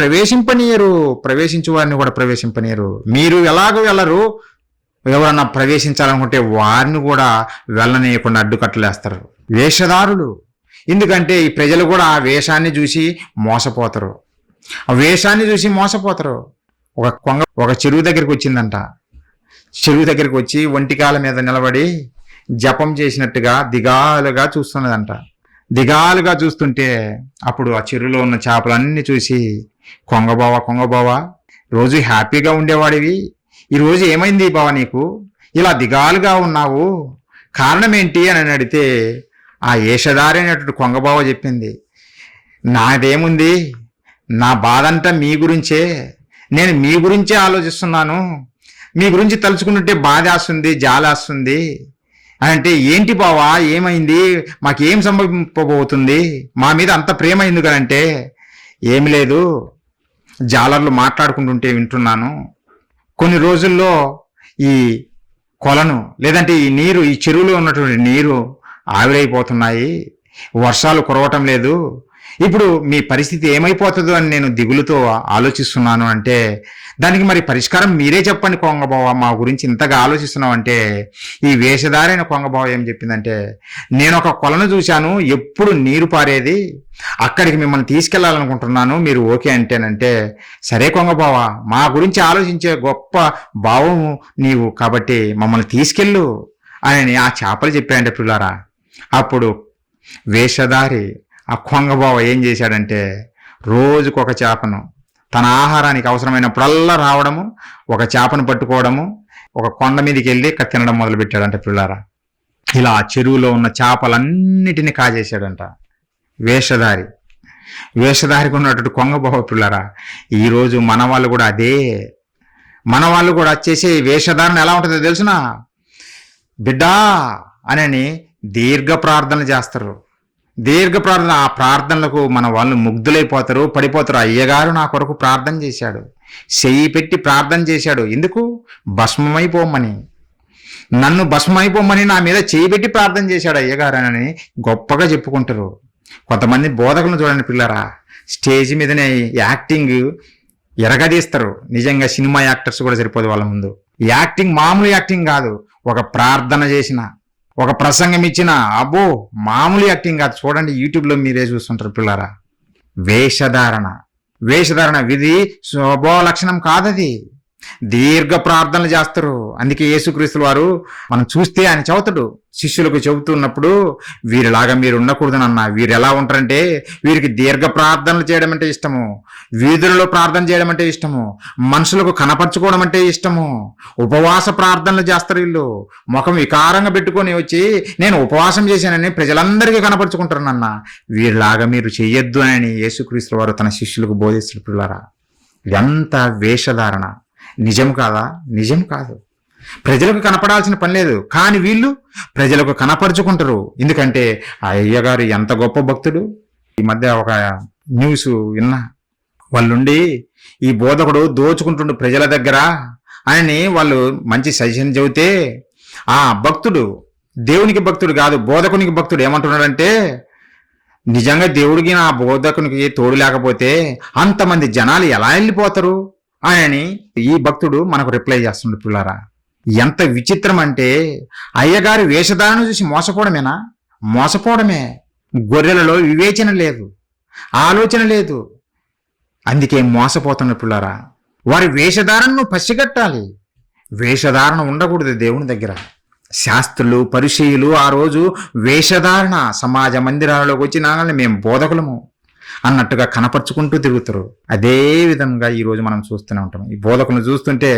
కూడా ప్రవేశింపనీయరు. మీరు ఎలాగో వెళ్ళరు, ఎవరన్నా ప్రవేశించాలనుకుంటే వారిని కూడా వెళ్ళనీయకుండా అడ్డుకట్టలేస్తారు. వేషధారులు. ఎందుకంటే ఈ ప్రజలు కూడా ఆ వేషాన్ని చూసి మోసపోతారు. ఒక కొంగ ఒక చెరువు దగ్గరికి వచ్చిందంట. చెరువు దగ్గరికి వచ్చి ఒంటికాల మీద నిలబడి జపం చేసినట్టుగా దిగాలుగా చూస్తున్నదంట. దిగాలుగా చూస్తుంటే అప్పుడు ఆ చెరువులో ఉన్న చేపలన్నీ చూసి, కొంగబావా, రోజు హ్యాపీగా ఉండేవాడివి, ఈరోజు ఏమైంది బావ నీకు ఇలా దిగాలుగా ఉన్నావు, కారణం ఏంటి అని అడిగితే ఆ ఏషధారి అనేటువంటి కొంగబావ చెప్పింది, నాదేముంది, నా బాధ అంతా మీ గురించే, నేను మీ గురించే ఆలోచిస్తున్నాను, మీ గురించి తలుచుకుంటుంటే బాధ వేస్తుంది, జాలేస్తుంది అంటే, ఏంటి బావా ఏమైంది, మాకేం సంభవింపబోతుంది, మా మీద అంత ప్రేమ ఎందుకనంటే, ఏమి లేదు, జాలర్లు మాట్లాడుకుంటుంటే వింటున్నాను. కొన్ని రోజుల్లో ఈ కొలను లేదంటే ఈ నీరు, ఈ చెరువులో ఉన్నటువంటి నీరు ఆవిరైపోతున్నాయి, వర్షాలు కురవటం లేదు, ఇప్పుడు మీ పరిస్థితి ఏమైపోతుందో అని నేను దిగులుతో ఆలోచిస్తున్నాను అంటే దానికి మరి పరిష్కారం మీరే చెప్పండి కొంగబావ, మా గురించి ఇంతగా ఆలోచిస్తున్నావు అంటే ఈ వేషధారైన కొంగబావ ఏం చెప్పిందంటే, నేను ఒక కొలను చూశాను, ఎప్పుడు నీరు పారేది, అక్కడికి మిమ్మల్ని తీసుకెళ్లాలనుకుంటున్నాను, మీరు ఓకే అంటేనంటే, సరే కొంగబావ, మా గురించి ఆలోచించే గొప్ప భావము నీవు కాబట్టి మమ్మల్ని తీసుకెళ్ళు అని ఆ చేపలు చెప్పాయంటే పిల్లారా. అప్పుడు వేషధారి ఆ కొంగబావ ఏం చేశాడంటే, రోజుకొక చేపను తన ఆహారానికి అవసరమైనప్పుడల్లా రావడము, ఒక చేపను పట్టుకోవడము, ఒక కొండ మీదకి వెళ్ళి తినడం మొదలుపెట్టాడంట పిల్లారా. ఇలా చెరువులో ఉన్న చేపలన్నిటినీ కాజేశాడంట వేషధారి. వేషధారికి ఉన్నటువంటి కొంగబావ పిల్లారా, ఈరోజు మన వాళ్ళు కూడా అదే, మన వాళ్ళు కూడా చేసే వేషధారణ ఎలా ఉంటుందో తెలుసునా, బిడ్డా అని దీర్ఘ ప్రార్థనలు చేస్తారు. దీర్ఘ ప్రార్థన, ఆ ప్రార్థనలకు మన వాళ్ళు ముగ్ధులైపోతారు, పడిపోతారు. అయ్యగారు నా కొరకు ప్రార్థన చేశాడు, చెయ్యి పెట్టి ప్రార్థన చేశాడు, ఎందుకు? భస్మమైపోమని, నన్ను భస్మమైపోమని నా మీద చెయ్యి పెట్టి ప్రార్థన చేశాడు అయ్యగారు అని గొప్పగా చెప్పుకుంటారు. కొంతమంది బోధకులను చూడండి పిల్లరా, స్టేజ్ మీదనే యాక్టింగ్ ఎరగదీస్తారు. నిజంగా సినిమా యాక్టర్స్ కూడా సరిపోదు వాళ్ళ ముందు. యాక్టింగ్ మామూలు యాక్టింగ్ కాదు, ఒక ప్రార్థన చేసిన, ఒక ప్రసంగం ఇచ్చిన, అబ్బో మామూలు యాక్టింగ్ కాదు. చూడండి, యూట్యూబ్లో మీరే చూస్తుంటారు పిల్లరా. వేషధారణ విధి స్వభావ లక్షణం కాదది. దీర్ఘ ప్రార్థనలు చేస్తారు. అందుకే యేసుక్రీస్తుల వారు మనం చూస్తే ఆయన చదువుతాడు, శిష్యులకు చెబుతున్నప్పుడు, వీరిలాగా మీరు ఉండకూడదనన్న, వీరు ఎలా ఉంటారంటే వీరికి దీర్ఘ ప్రార్థనలు చేయడం అంటే ఇష్టము, వీధులలో ప్రార్థన చేయడం అంటే ఇష్టము, మనుషులకు కనపరుచుకోవడం అంటే ఇష్టము, ఉపవాస ప్రార్థనలు చేస్తారు. వీళ్ళు ముఖం వికారంగా పెట్టుకొని వచ్చి నేను ఉపవాసం చేశానని ప్రజలందరికీ కనపరుచుకుంటారనన్న, వీరిలాగా మీరు చెయ్యొద్దు అని యేసుక్రీస్తుల వారు తన శిష్యులకు బోధిస్తారు పిల్లారా. ఎంత వేషధారణ! నిజం కాదా? నిజం కాదు. ప్రజలకు కనపడాల్సిన పని లేదు, కానీ వీళ్ళు ప్రజలకు కనపరుచుకుంటారు. ఎందుకంటే ఆ అయ్యగారు ఎంత గొప్ప భక్తుడు. ఈ మధ్య ఒక న్యూస్ విన్నా, వాళ్ళుండి ఈ బోధకుడు దోచుకుంటుండు ప్రజల దగ్గర అని వాళ్ళు మంచి సజెషన్ చెబితే, ఆ భక్తుడు దేవునికి భక్తుడు కాదు, బోధకునికి భక్తుడు ఏమంటున్నాడంటే, నిజంగా దేవుడికి నా బోధకునికి తోడు లేకపోతే అంతమంది జనాలు ఎలా వెళ్ళిపోతారు అని ఈ భక్తుడు మనకు రిప్లై చేస్తుండే పిల్లారా. ఎంత విచిత్రం అంటే, అయ్యగారి వేషధారణ చూసి మోసపోవడమేనా? మోసపోవడమే. గొర్రెలలో వివేచన లేదు, ఆలోచన లేదు, అందుకే మోసపోతున్న పిల్లారా. వారి వేషధారణను పసిగట్టాలి. వేషధారణ ఉండకూడదు దేవుని దగ్గర. శాస్త్రులు, పరిచయులు ఆ రోజు వేషధారణ సమాజ మందిరాలలోకి వచ్చి నాగల్ని మేము బోధకులము అన్నట్టుగా కనపరుచుకుంటూ తిరుగుతారు. అదే విధంగా ఈరోజు మనం చూస్తూనే ఉంటాం. ఈ బోధకులను చూస్తుంటే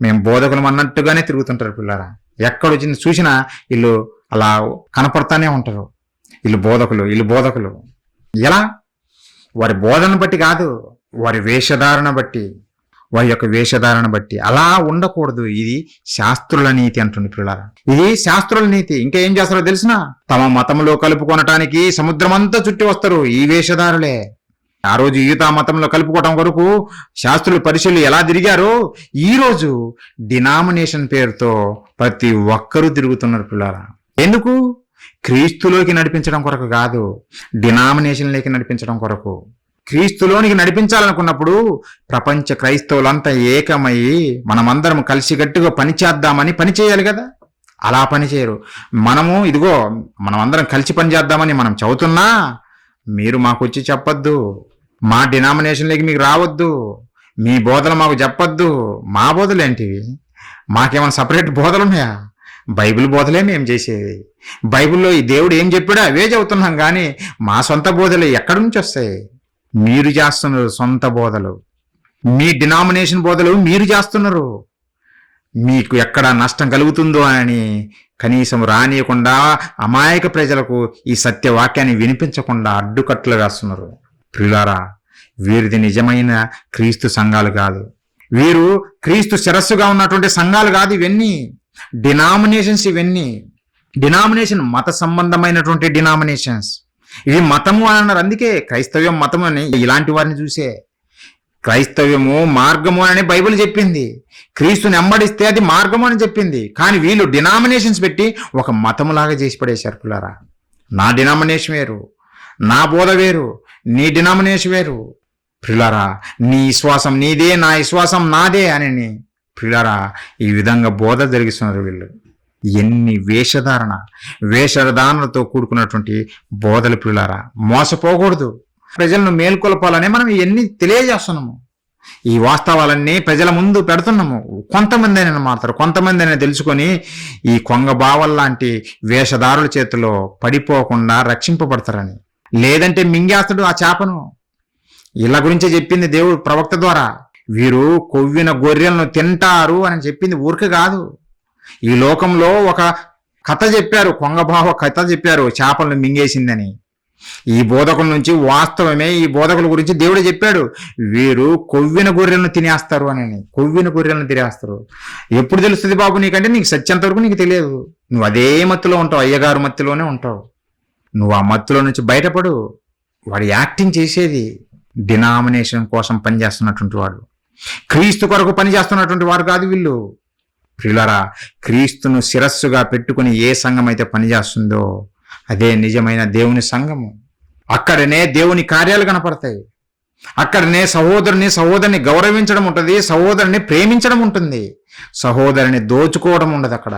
మేము బోధకులం అన్నట్టుగానే తిరుగుతుంటారు పిల్లారా. ఎక్కడొచ్చింది చూసినా వీళ్ళు అలా కనపడతానే ఉంటారు. వీళ్ళు బోధకులు. ఎలా? వారి బోధన బట్టి కాదు, వారి వేషధారణ బట్టి, వారి యొక్క వేషధారణ బట్టి. అలా ఉండకూడదు. ఇది శాస్త్రుల నీతి అంటుంది పిల్లారా. ఇది శాస్త్రుల నీతి. ఇంకా ఏం చేస్తారో తెలిసిన, తమ మతంలో కలుపుకొనటానికి సముద్రమంతా చుట్టి వస్తారు ఈ వేషధారులే. ఆ రోజు యూదా మతంలో కలుపుకోవటం కొరకు శాస్త్రులు, పరిచయులు ఎలా తిరిగారో ఈ రోజు డినామినేషన్ పేరుతో ప్రతి ఒక్కరూ తిరుగుతున్నారు పిల్లారా. ఎందుకు? క్రీస్తులోకి నడిపించడం కొరకు కాదు, డినామినేషన్లోకి నడిపించడం కొరకు. క్రీస్తులోనికి నడిపించాలనుకున్నప్పుడు ప్రపంచ క్రైస్తవులంతా ఏకమయ్యి మనమందరం కలిసిగట్టుగా పనిచేద్దామని పని చేయాలి కదా. అలా పని చేయరు. మనమందరం కలిసి పని చేద్దామని మనం చెబుతున్నా, మీరు మాకు వచ్చి చెప్పొద్దు, మా డినామినేషన్లోకి మీకు రావద్దు, మీ బోధలు మాకు చెప్పొద్దు. మా బోధలు ఏంటివి? మాకేమైనా సపరేట్ బోధలు ఉన్నాయా? బైబిల్ బోధలే మేము చేసేది. బైబిల్లో ఈ దేవుడు ఏం చెప్పాడో అవే చెబుతున్నాం, కానీ మా సొంత బోధలు ఎక్కడి నుంచి వస్తాయి? మీరు చేస్తున్నారు సొంత బోధలు, మీ డినామినేషన్ బోధలు మీరు చేస్తున్నారు. మీకు ఎక్కడ నష్టం కలుగుతుందో అని కనీసం రానియకుండా అమాయక ప్రజలకు ఈ సత్యవాక్యాన్ని వినిపించకుండా అడ్డుకట్లు వేస్తున్నారు. ప్రియులారా, వీరిది నిజమైన క్రీస్తు సంఘాలు కాదు, వీరు క్రీస్తు శిరస్సుగా ఉన్నటువంటి సంఘాలు కాదు. ఇవన్నీ డినామినేషన్స్. ఇవన్నీ డినామినేషన్ మత సంబంధమైనటువంటి డినామినేషన్స్. ఇవి మతము అని అన్నారు. అందుకే క్రైస్తవ్యం మతం అని ఇలాంటి వారిని చూసే క్రైస్తవ్యము మార్గము అని బైబిల్ చెప్పింది. క్రీస్తుని వెంబడిస్తే అది మార్గము అని చెప్పింది. కానీ వీళ్ళు డినామినేషన్స్ పెట్టి ఒక మతములాగా చేసి పడేశారు పిల్లారా. నా డినామినేషన్ వేరు, నా బోధ వేరు, నీ డినామినేషన్ వేరు. పిల్లారా, నీ విశ్వాసం నీదే, నా విశ్వాసం నాదే అని పిల్లారా ఈ విధంగా బోధ జరిగిస్తున్నారు వీళ్ళు. ఎన్ని వేషధారణలతో కూడుకున్నటువంటి బోధలు పిల్లారా. మోసపోకూడదు, ప్రజలను మేల్కొల్పాలని మనం ఇవన్నీ తెలియజేస్తున్నాము. ఈ వాస్తవాలన్నీ ప్రజల ముందు పెడుతున్నాము. కొంతమంది అయినా మాత్రం, కొంతమంది అయినా తెలుసుకొని ఈ కొంగ బావల్లాంటి వేషధారుల చేతిలో పడిపోకుండా రక్షింపబడతారని. లేదంటే మింగేస్తాడు ఆ చేపను. ఇలా గురించే చెప్పింది దేవుడు ప్రవక్త ద్వారా. వీరు కొవ్విన గొర్రెలను తింటారు అని చెప్పింది ఊరికే కాదు. ఈ లోకంలో ఒక కథ చెప్పారు, కొంగబావ కథ చెప్పారు, చేపలను మింగేసిందని. ఈ బోధకుల నుంచి వాస్తవమే, ఈ బోధకుల గురించి దేవుడే చెప్పాడు. వీరు కొవ్విన గొర్రెలను తినేస్తారు అని. కొవ్విన గొర్రెలను తినేస్తారు. ఎప్పుడు తెలుస్తుంది బాబు నీకంటే నీకు సత్యంత వరకు నీకు తెలియదు. నువ్వు అదే మత్తులో ఉంటావు, అయ్యగారు మత్తులోనే ఉంటావు. నువ్వు ఆ మత్తులో నుంచి బయటపడు. వాడు యాక్టింగ్ చేసేది డినామినేషన్ కోసం పనిచేస్తున్నటువంటి వాడు, క్రీస్తు కొరకు పనిచేస్తున్నటువంటి వారు కాదు వీళ్ళు. ప్రియులారా, క్రీస్తును శిరస్సుగా పెట్టుకుని ఏ సంఘం అయితే పనిచేస్తుందో అదే నిజమైన దేవుని సంఘము. అక్కడనే దేవుని కార్యాలు కనపడతాయి. అక్కడనే సహోదరుని గౌరవించడం ఉంటుంది, సహోదరుని ప్రేమించడం ఉంటుంది, సహోదరుని దోచుకోవడం ఉండదు అక్కడ.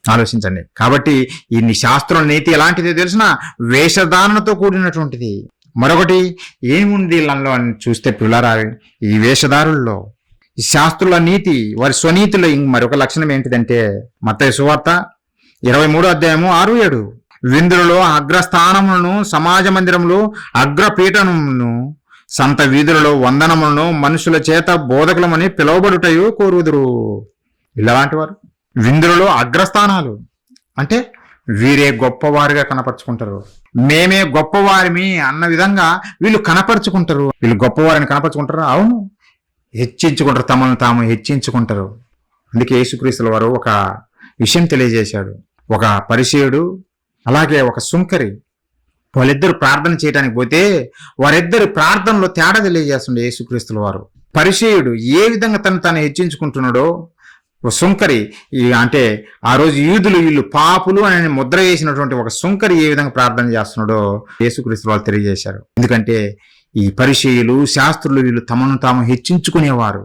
ఆలోచించండి. కాబట్టి ఈ శాస్త్రం నీతి ఎలాంటిదో తెలిసిన వేషధారణతో కూడినటువంటిది. మరొకటి ఏముంది వీళ్ళలో అని చూస్తే పిల్లరా, ఈ వేషధారుల్లో ఈ శాస్త్రుల నీతి, వారి స్వనీతిలో మరొక లక్షణం ఏంటిదంటే మత్తయి సువార్త 23:6-7 విందులలో అగ్రస్థానములను, సమాజ మందిరములు అగ్రపీఠములను, సంత వీధులలో వందనములను మనుషుల చేత బోధకులమని పిలువబడుటయు కోరుదురు. ఇలాంటి వారు విందులలో అగ్రస్థానాలు అంటే వీరే గొప్పవారిగా కనపరుచుకుంటారు. మేమే గొప్పవారిమి అన్న విధంగా వీళ్ళు కనపరుచుకుంటారు. వీళ్ళు గొప్పవారిని కనపరుచుకుంటారు. అవును, హెచ్చించుకుంటారు, తమను తాము హెచ్చించుకుంటారు. అందుకే యేసుక్రీస్తుల వారు ఒక విషయం తెలియజేశాడు. ఒక పరిసయ్యుడు అలాగే ఒక సుంకరి వాళ్ళిద్దరు ప్రార్థన చేయడానికి పోతే వారిద్దరు ప్రార్థనలో తేడా తెలియజేస్తుండే యేసుక్రీస్తుల వారు. పరిసయ్యుడు ఏ విధంగా తను హెచ్చించుకుంటున్నాడో, సుంకరి అంటే ఆ రోజు యూదులు వీళ్ళు పాపులు అని ముద్ర వేసినటువంటి ఒక సుంకరి ఏ విధంగా ప్రార్థన చేస్తున్నాడో యేసుక్రీస్తు వాళ్ళు తెలియజేశారు. ఎందుకంటే ఈ పరిసయ్యులు, శాస్త్రులు వీళ్ళు తమను తాము హెచ్చించుకునేవారు,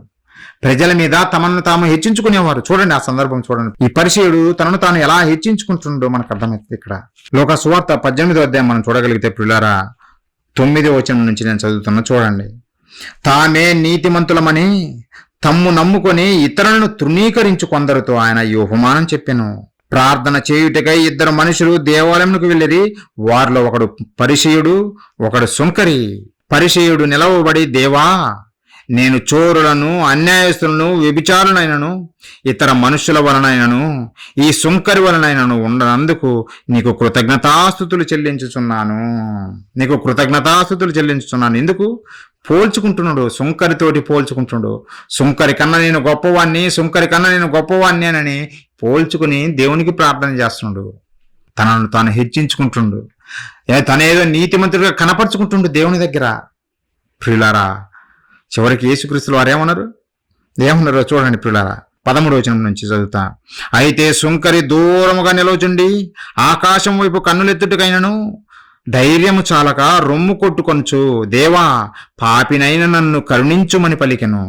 ప్రజల మీద తమను తాము హెచ్చించుకునేవారు. చూడండి ఆ సందర్భం చూడండి. ఈ పరిసయ్యుడు తనను తాను ఎలా హెచ్చించుకుంటుండో మనకు అర్థమవుతుంది. ఇక్కడ లోక సువార్త 18వ అధ్యాయం మనం చూడగలిగితే పిల్లారా 9వ వచనం నుంచి నేను చదువుతున్నా చూడండి. తామే నీతిమంతులమని తమ్ము నమ్ముకొని ఇతరులను తృణీకరించు కొందరితో ఆయన ఈ ఉపమానం చెప్పెను. ప్రార్థన చేయుటకై 2 మనుషులు దేవాలయంకు వెళ్ళిరి. వారిలో ఒకడు పరిసయ్యుడు, ఒకడు సుంకరి. పరిసయ్యుడు నిలవబడి, దేవా, నేను చోరులను, అన్యాయస్తులను, వ్యభిచారులైనను, ఇతర మనుషుల వలనైనను, ఈ సుంకరి వలనైనను ఉండనందుకు నీకు కృతజ్ఞతాస్తుతులు చెల్లించుచున్నాను. ఎందుకు పోల్చుకుంటున్నాడు? సుంకరితోటి పోల్చుకుంటున్నాడు. సుంకరి కన్నా నేను గొప్పవాణ్ణి అని పోల్చుకుని దేవునికి ప్రార్థన చేస్తున్నాడు. తనను తాను హెచ్చించుకుంటుండు. తనేదో నీతిమంతుడిగా కనపరుచుకుంటుండు దేవుని దగ్గర. ప్రియులారా, చివరికి యేసుక్రీస్తులు వారు ఏమన్నారో చూడండి ప్రియులారా. 13వ వచనం నుంచి చదువుతా. అయితే సుంకరి దూరముగా నిలవచుండి ఆకాశం వైపు కన్నులెత్తుటకైనను ధైర్యము చాలక రొమ్ము కొట్టుకొనుచు, దేవా, పాపినైన నన్ను కరుణించుమని పలికెను.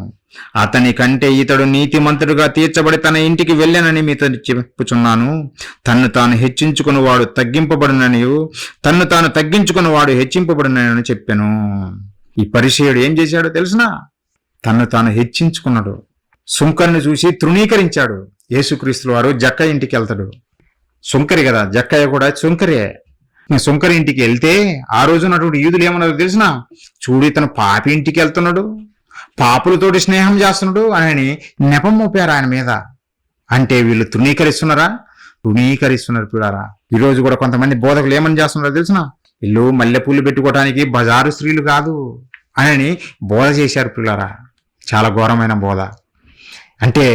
అతని కంటే ఇతడు నీతిమంతుడుగా తీర్చబడి తన ఇంటికి వెళ్ళానని మీతో చెప్పుచున్నాను. తన్ను తాను హెచ్చించుకుని వాడు తగ్గింపబడుననియు, తన్ను తాను తగ్గించుకుని వాడు హెచ్చింపబడునని చెప్పాను. ఈ పరిసయ్యుడు ఏం చేశాడో తెలుసునా? తన్ను తాను హెచ్చించుకున్నాడు. సుంకరిని చూసి తృణీకరించాడు. యేసుక్రీస్తుల వారు జక్కయ్య ఇంటికి వెళ్తాడు. సుంకరి కదా, జక్కయ్య కూడా సుంకరే. సుంకరి ఇంటికి వెళ్తే ఆ రోజు ఉన్నటువంటి యూదులు ఏమన్నారో తెలిసిన? చూడు, ఇతను పాపి ఇంటికి వెళ్తున్నాడు, పాపులతోటి స్నేహం చేస్తున్నాడు అని నెపం మోపారు ఆయన మీద. అంటే వీళ్ళు తృణీకరిస్తున్నారు పిల్లారా. ఈరోజు కూడా కొంతమంది బోధకులు ఏమని చేస్తున్నారో తెలిసిన? వీళ్ళు మల్లెపూలు పెట్టుకోవడానికి బజారు స్త్రీలు కాదు అని బోధ చేశారు పిల్లారా. చాలా ఘోరమైన బోధ. అంటే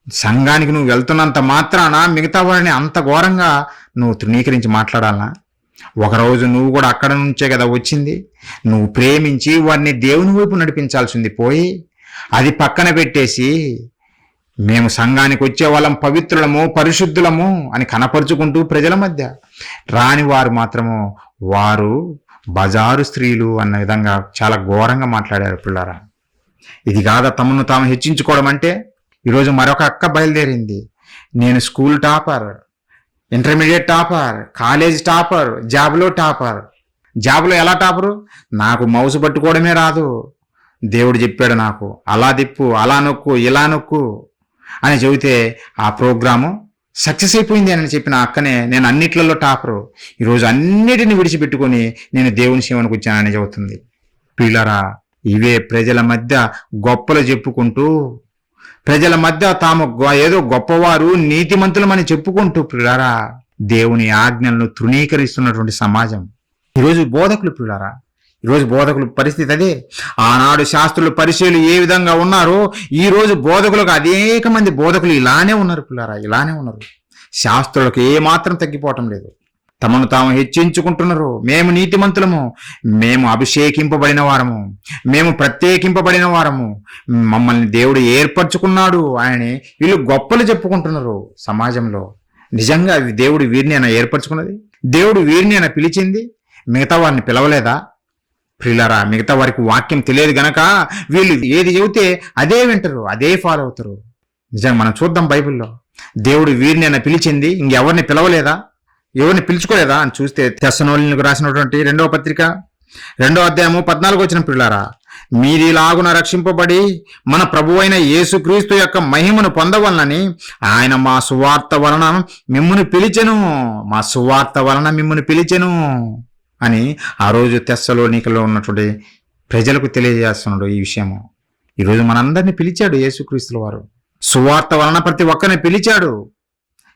సంఘానికి నువ్వు వెళ్తున్నంత మాత్రాన మిగతా వారిని అంత ఘోరంగా నువ్వు తృణీకరించి మాట్లాడాలనా? ఒకరోజు నువ్వు కూడా అక్కడ నుంచే కదా వచ్చింది. నువ్వు ప్రేమించి వారిని దేవుని వైపు నడిపించాల్సింది పోయి అది పక్కన పెట్టేసి మేము సంఘానికి వచ్చే వాళ్ళం పవిత్రులము పరిశుద్ధులము అని కనపరుచుకుంటూ ప్రజల మధ్య రాని వారు మాత్రము వారు బజారు స్త్రీలు అన్న విధంగా చాలా ఘోరంగా మాట్లాడారు పిల్లారా. ఇది కాదా తమను తాము హెచ్చించుకోవడం అంటే? ఈరోజు మరొక అక్క బయలుదేరింది, నేను school topper, intermediate topper, college topper, జాబ్లో టాపర్. జాబ్లో ఎలా టాపరు? నాకు మౌసు పట్టుకోవడమే రాదు, దేవుడు చెప్పాడు నాకు అలా తిప్పు, అలా నొక్కు, ఇలా నొక్కు అని చెబితే ఆ ప్రోగ్రాము సక్సెస్ అయిపోయింది అని చెప్పిన అక్కనే నేను అన్నిట్లలో టాపరు, ఈరోజు అన్నిటిని విడిచిపెట్టుకొని నేను దేవుని సేవనికి వచ్చానని చెబుతుంది. పిల్లరా, ఇవే ప్రజల మధ్య గొప్పలు చెప్పుకుంటూ, ప్రజల మధ్య తాము ఏదో గొప్పవారు నీతిమంతులమని చెప్పుకుంటూ పిల్లారా దేవుని ఆజ్ఞలను తృణీకరిస్తున్నటువంటి సమాజం ఈరోజు బోధకులు. పిల్లారా, ఈరోజు బోధకుల పరిస్థితి అదే. ఆనాడు శాస్త్రులు పరిచయులు ఏ విధంగా ఉన్నారో ఈ రోజు బోధకులకు అనేక మంది బోధకులు ఇలానే ఉన్నారు పిల్లారా, ఇలానే ఉన్నారు. శాస్త్రులకు ఏమాత్రం తగ్గిపోవటం లేదు, తమను తాము హెచ్చించుకుంటున్నారు. మేము నీతిమంతులము, మేము అభిషేకింపబడిన వారము, మేము ప్రత్యేకింపబడిన వారము, మమ్మల్ని దేవుడు ఏర్పరచుకున్నాడు అని వీళ్ళు గొప్పలు చెప్పుకుంటున్నారు సమాజంలో. నిజంగా దేవుడు వీరిని అయినా ఏర్పరచుకున్నది? దేవుడు వీరిని అయినా పిలిచింది? మిగతా వారిని పిలవలేదా? ప్రియులారా, మిగతా వారికి వాక్యం తెలియదు గనక వీళ్ళు ఏది చెబితే అదే వింటారు, అదే ఫాలో అవుతారు. నిజంగా మనం చూద్దాం బైబిల్లో, దేవుడు వీరిని అయినా పిలిచింది, ఇంకెవరిని పిలవలేదా, ఎవరిని పిలుచుకోలేదా అని చూస్తే తెస్సలోనికీయులకు రాసినటువంటి 2వ పత్రిక 2వ అధ్యాయము 14 వచ్చిన పిల్లారా, మీరిలాగున రక్షింపబడి మన ప్రభువైన యేసుక్రీస్తు యొక్క మహిమను పొందవలనని ఆయన మా సువార్త వలన మిమ్మును పిలిచెను, మా సువార్త వలన మిమ్మును పిలిచెను అని ఆ రోజు తెస్సలోనికలో ఉన్నటువంటి ప్రజలకు తెలియజేస్తున్నాడు ఈ విషయము. ఈరోజు మనందరినీ పిలిచాడు యేసుక్రీస్తుల వారు, సువార్త వలన ప్రతి ఒక్కరిని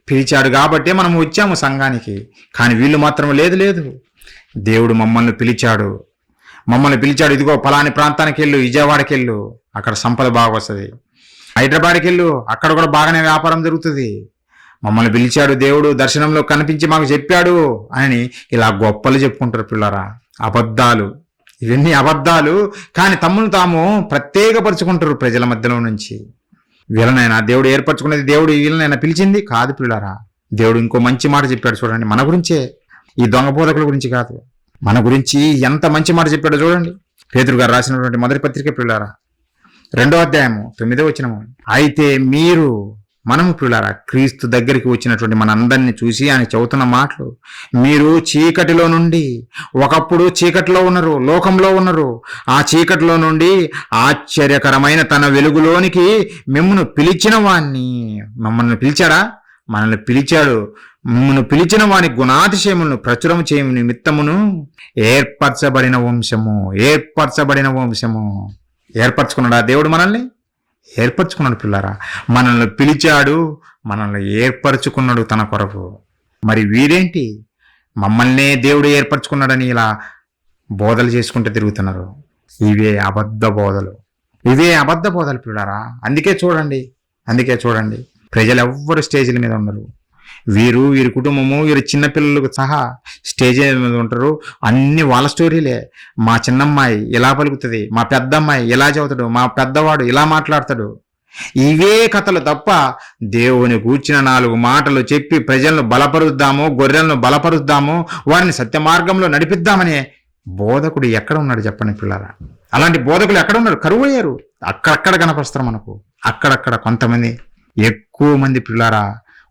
పిలిచాడు కాబట్టి మనం వచ్చాము సంఘానికి. కానీ వీళ్ళు మాత్రం లేదు, దేవుడు మమ్మల్ని పిలిచాడు, ఇదిగో పలాని ప్రాంతానికి వెళ్ళు, విజయవాడకి వెళ్ళు, అక్కడ సంపద బాగా వస్తుంది, హైదరాబాద్కి వెళ్ళు, అక్కడ కూడా బాగానే వ్యాపారం జరుగుతుంది, మమ్మల్ని పిలిచాడు దేవుడు, దర్శనంలో కనిపించి మాకు చెప్పాడు అని ఇలా గొప్పలు చెప్పుకుంటారు పిల్లరా. అబద్ధాలు, ఇవన్నీ అబద్ధాలు. కానీ తమను తాము ప్రత్యేకపరుచుకుంటారు ప్రజల మధ్యలో నుంచి. వీళ్ళనైనా దేవుడు ఏర్పరచుకున్నది, దేవుడు వీళ్ళనైనా పిలిచింది కాదు పిల్లారా. దేవుడు ఇంకో మంచి మాట చెప్పాడు చూడండి, మన గురించే, ఈ దొంగ బోధకుల గురించి కాదు, మన గురించి ఎంత మంచి మాట చెప్పాడో చూడండి. పేతురు గారు రాసినటువంటి మొదటి పత్రిక పిల్లారా 2వ అధ్యాయము 9వ వచనము, అయితే మనము పిల్లారా క్రీస్తు దగ్గరికి వచ్చినటువంటి మనందరినీ చూసి ఆయన చెబుతున్న మాటలు, మీరు చీకటిలో నుండి, ఒకప్పుడు చీకటిలో ఉన్నారు, లోకంలో ఉన్నారు, ఆ చీకటిలో నుండి ఆశ్చర్యకరమైన తన వెలుగులోనికి మిమ్మును పిలిచిన వాణ్ణి, మమ్మల్ని పిలిచాడా? మనల్ని పిలిచాడు. మిమ్మును పిలిచిన వాని గుణాతిశయములను ప్రచురం చేయము నిమిత్తమును ఏర్పరచబడిన వంశము. ఏర్పరచుకున్నాడా దేవుడు? మనల్ని ఏర్పరచుకున్నాడు పిల్లారా. మనల్ని పిలిచాడు, మనల్ని ఏర్పరచుకున్నాడు తన కొరకు. మరి వీరేంటి మమ్మల్నే దేవుడు ఏర్పరచుకున్నాడని ఇలా బోధలు చేసుకుంటూ తిరుగుతున్నారు. ఇవే అబద్ధ బోధలు పిల్లారా. అందుకే చూడండి ప్రజలు ఎవ్వరు స్టేజీల మీద ఉండరు. వీరి కుటుంబము, వీరి చిన్నపిల్లలకు సహా స్టేజ్ మీద ఉంటారు. అన్ని వాళ్ళ స్టోరీలే. మా చిన్నమ్మాయి ఇలా పలుకుతుంది, మా పెద్దమ్మాయి ఇలా చదువుతాడు, మా పెద్దవాడు ఇలా మాట్లాడతాడు. ఇవే కథలు తప్ప దేవుని గూర్చిన 4 మాటలు చెప్పి ప్రజలను బలపరుద్దాము, గొర్రెలను బలపరుద్దాము, వారిని సత్య మార్గంలో నడిపిద్దామనే బోధకుడు ఎక్కడ ఉన్నాడు చెప్పండి పిల్లారా. అలాంటి బోధకులు ఎక్కడ ఉన్నారు? కరువు అయ్యారు. అక్కడక్కడ కనపరుస్తారు మనకు. అక్కడక్కడ కొంతమంది, ఎక్కువ మంది పిల్లారా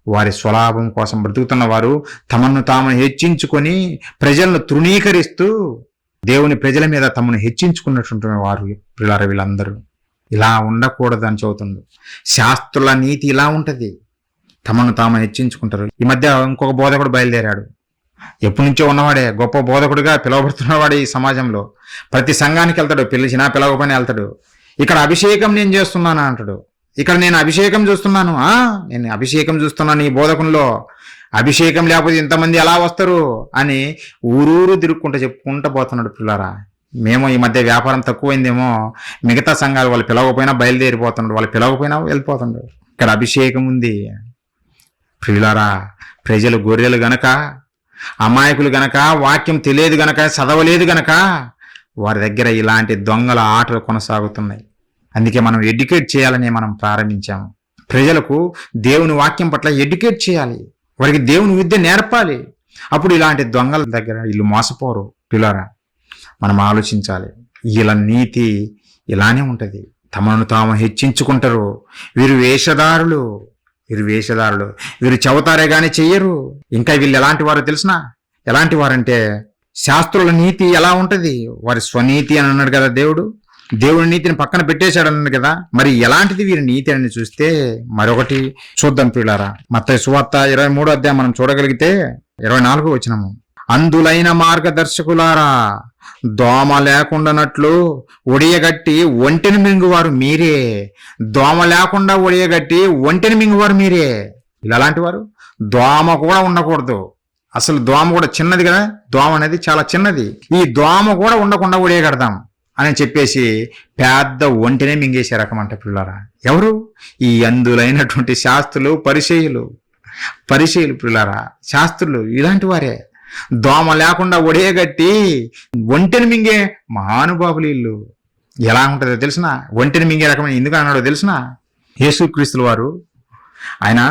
వారి స్వలాభం కోసం బ్రతుకుతున్న వారు తమను తాము హెచ్చించుకొని ప్రజలను తృణీకరిస్తూ దేవుని ప్రజల మీద తమను హెచ్చించుకున్నటువంటి వారు పిల్లారా. వీళ్ళందరూ ఇలా ఉండకూడదని చెబుతుంది. శాస్త్రుల నీతి ఇలా ఉంటది, తమను తాము హెచ్చించుకుంటారు. ఈ మధ్య ఇంకొక బోధకుడు బయలుదేరాడు. ఎప్పటి నుంచో ఉన్నవాడే, గొప్ప బోధకుడిగా పిలువబడుతున్నవాడు ఈ సమాజంలో. ప్రతి సంఘానికి వెళ్తాడు, పిలిచినా పిలవకపోయినా వెళ్తాడు. ఇక్కడ అభిషేకం నేను చేస్తున్నాను అంటాడు. ఇక్కడ నేను అభిషేకం చూస్తున్నాను, నేను అభిషేకం చూస్తున్నాను ఈ బోధకుల్లో. అభిషేకం లేకపోతే ఇంతమంది ఎలా వస్తారు అని ఊరూరు తిరుక్కుంటూ చెప్పుకుంటూ పోతున్నాడు పిల్లారా. మేము ఈ మధ్య వ్యాపారం తక్కువైందేమో, మిగతా సంఘాలు వాళ్ళు పిలవకపోయినా బయలుదేరిపోతున్నాడు, వాళ్ళు పిలవకపోయినా వెళ్ళిపోతున్నాడు. ఇక్కడ అభిషేకం ఉంది పిల్లారా. ప్రజలు గొర్రెలు గనక అమాయకులు గనక, వాక్యం తెలియదు గనక, చదవలేదు గనక వారి దగ్గర ఇలాంటి దొంగల ఆటలు కొనసాగుతున్నాయి. అందుకే మనం ఎడ్యుకేట్ చేయాలని మనం ప్రారంభించాము. ప్రజలకు దేవుని వాక్యం పట్ల ఎడ్యుకేట్ చేయాలి, వారికి దేవుని విద్య నేర్పాలి. అప్పుడు ఇలాంటి దొంగల దగ్గర వీళ్ళు మోసపోరు. పిల్లరా, మనం ఆలోచించాలి. వీళ్ళ నీతి ఇలానే ఉంటుంది. తమను తాము హెచ్చించుకుంటారు. వీరు వేషధారులు, వీరు చెబుతారే గాని చెయ్యరు. ఇంకా వీళ్ళు ఎలాంటి వారో తెలిసిన? ఎలాంటి వారంటే శాస్త్రుల నీతి ఎలా ఉంటది? వారి స్వనీతి అని అన్నాడు కదా దేవుడు. దేవుని నీతిని పక్కన పెట్టేశాడు అన్నాడు కదా. మరి ఎలాంటిది వీరి నీతి అని చూస్తే మరొకటి చూద్దాం పిల్లారా. మత్తయి సువార్త 23వ అధ్యాయం మనం చూడగలిగితే 24వ వచనము, అందులైన మార్గదర్శకులారా, దోమ లేకుండానట్లు ఒడియగట్టి ఒంటెని మింగువారు మీరే. దోమ లేకుండా ఒడియగట్టి ఒంటెని మింగువారు మీరే. ఇలాంటి వారు దోమ కూడా ఉండకూడదు. అసలు దోమ కూడా చిన్నది కదా, దోమ అనేది చాలా చిన్నది. ఈ దోమ కూడా ఉండకుండా ఒడియగడదాం అని చెప్పేసి పెద్ద ఒంటెనే మింగేసే రకం అంట పిల్లారా. ఎవరు? ఈ అందులైనటువంటి శాస్త్రులు, పరిచయులు పిల్లారా, శాస్త్రులు ఇలాంటి వారే. దోమ లేకుండా ఒడియగట్టి ఒంటెని మింగే మహానుభావులు వీళ్ళు. ఎలా ఉంటుందో తెలిసిన? ఒంటెని మింగే రకమైన ఎందుకు అన్నాడో తెలిసిన? యేసుక్రీస్తుల వారు ఆయన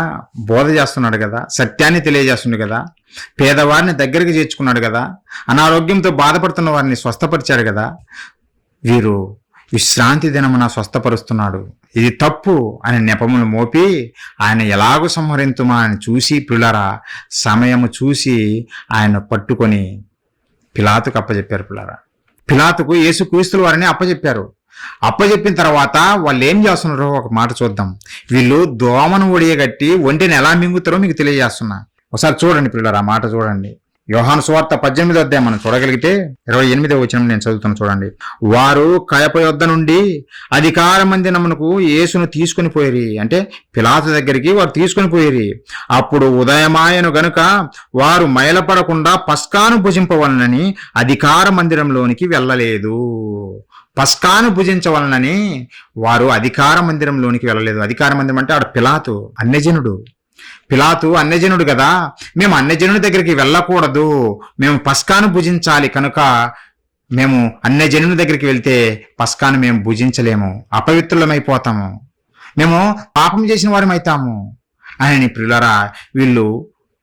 బోధ చేస్తున్నాడు కదా, సత్యాన్ని తెలియజేస్తున్నాడు కదా, పేదవారిని దగ్గరికి చేర్చుకున్నాడు కదా, అనారోగ్యంతో బాధపడుతున్న వారిని స్వస్థపరిచాడు కదా. వీరు విశ్రాంతి దినమున స్వస్థపరుస్తున్నాడు, ఇది తప్పు అని నెపములు మోపి ఆయన ఎలాగూ సంహరింతుమా అని చూసి పిల్లరా, సమయము చూసి ఆయన పట్టుకొని పిలాతుకు అప్పచెప్పారు. పిల్లరా, పిలాతుకు యేసుక్రీస్తుల వారిని అప్పచెప్పారు. అప్పచెప్పిన తర్వాత వాళ్ళు ఏం చేస్తున్నారో ఒక మాట చూద్దాం. వీళ్ళు దోమను ఒడియగట్టి ఒంటిని ఎలా మింగుతారో మీకు తెలియజేస్తున్నా. ఒకసారి చూడండి పిల్లరా, మాట చూడండి. యోహాను సువార్త 18వ అధ్యాయం మనం చూడగలిగితే 28వ వచనం నేను చదువుతాను చూడండి. వారు కయప యొద్ద నుండి అధికార మందిరమునకు యేసును తీసుకుని పోయిరి, అంటే పిలాతు దగ్గరికి వారు తీసుకుని పోయిరి. అప్పుడు ఉదయమాయను గనుక వారు మైలపడకుండా పస్కాను భుజింపవలనని అధికార మందిరంలోనికి వెళ్ళలేదు. పస్కాను భుజించవలనని వారు అధికార మందిరంలోనికి వెళ్ళలేదు. అధికార మందిరం అంటే ఆడ పిలాతు అన్యజనుడు కదా. మేము అన్యజనుడి దగ్గరికి వెళ్ళకూడదు, మేము పస్కాను భుజించాలి, కనుక మేము అన్యజనుడి దగ్గరికి వెళ్తే పస్కాను మేము భుజించలేము, అపవిత్రులమైపోతాము, మేము పాపం చేసిన వారమైతాము అని ప్రియులారా వీళ్ళు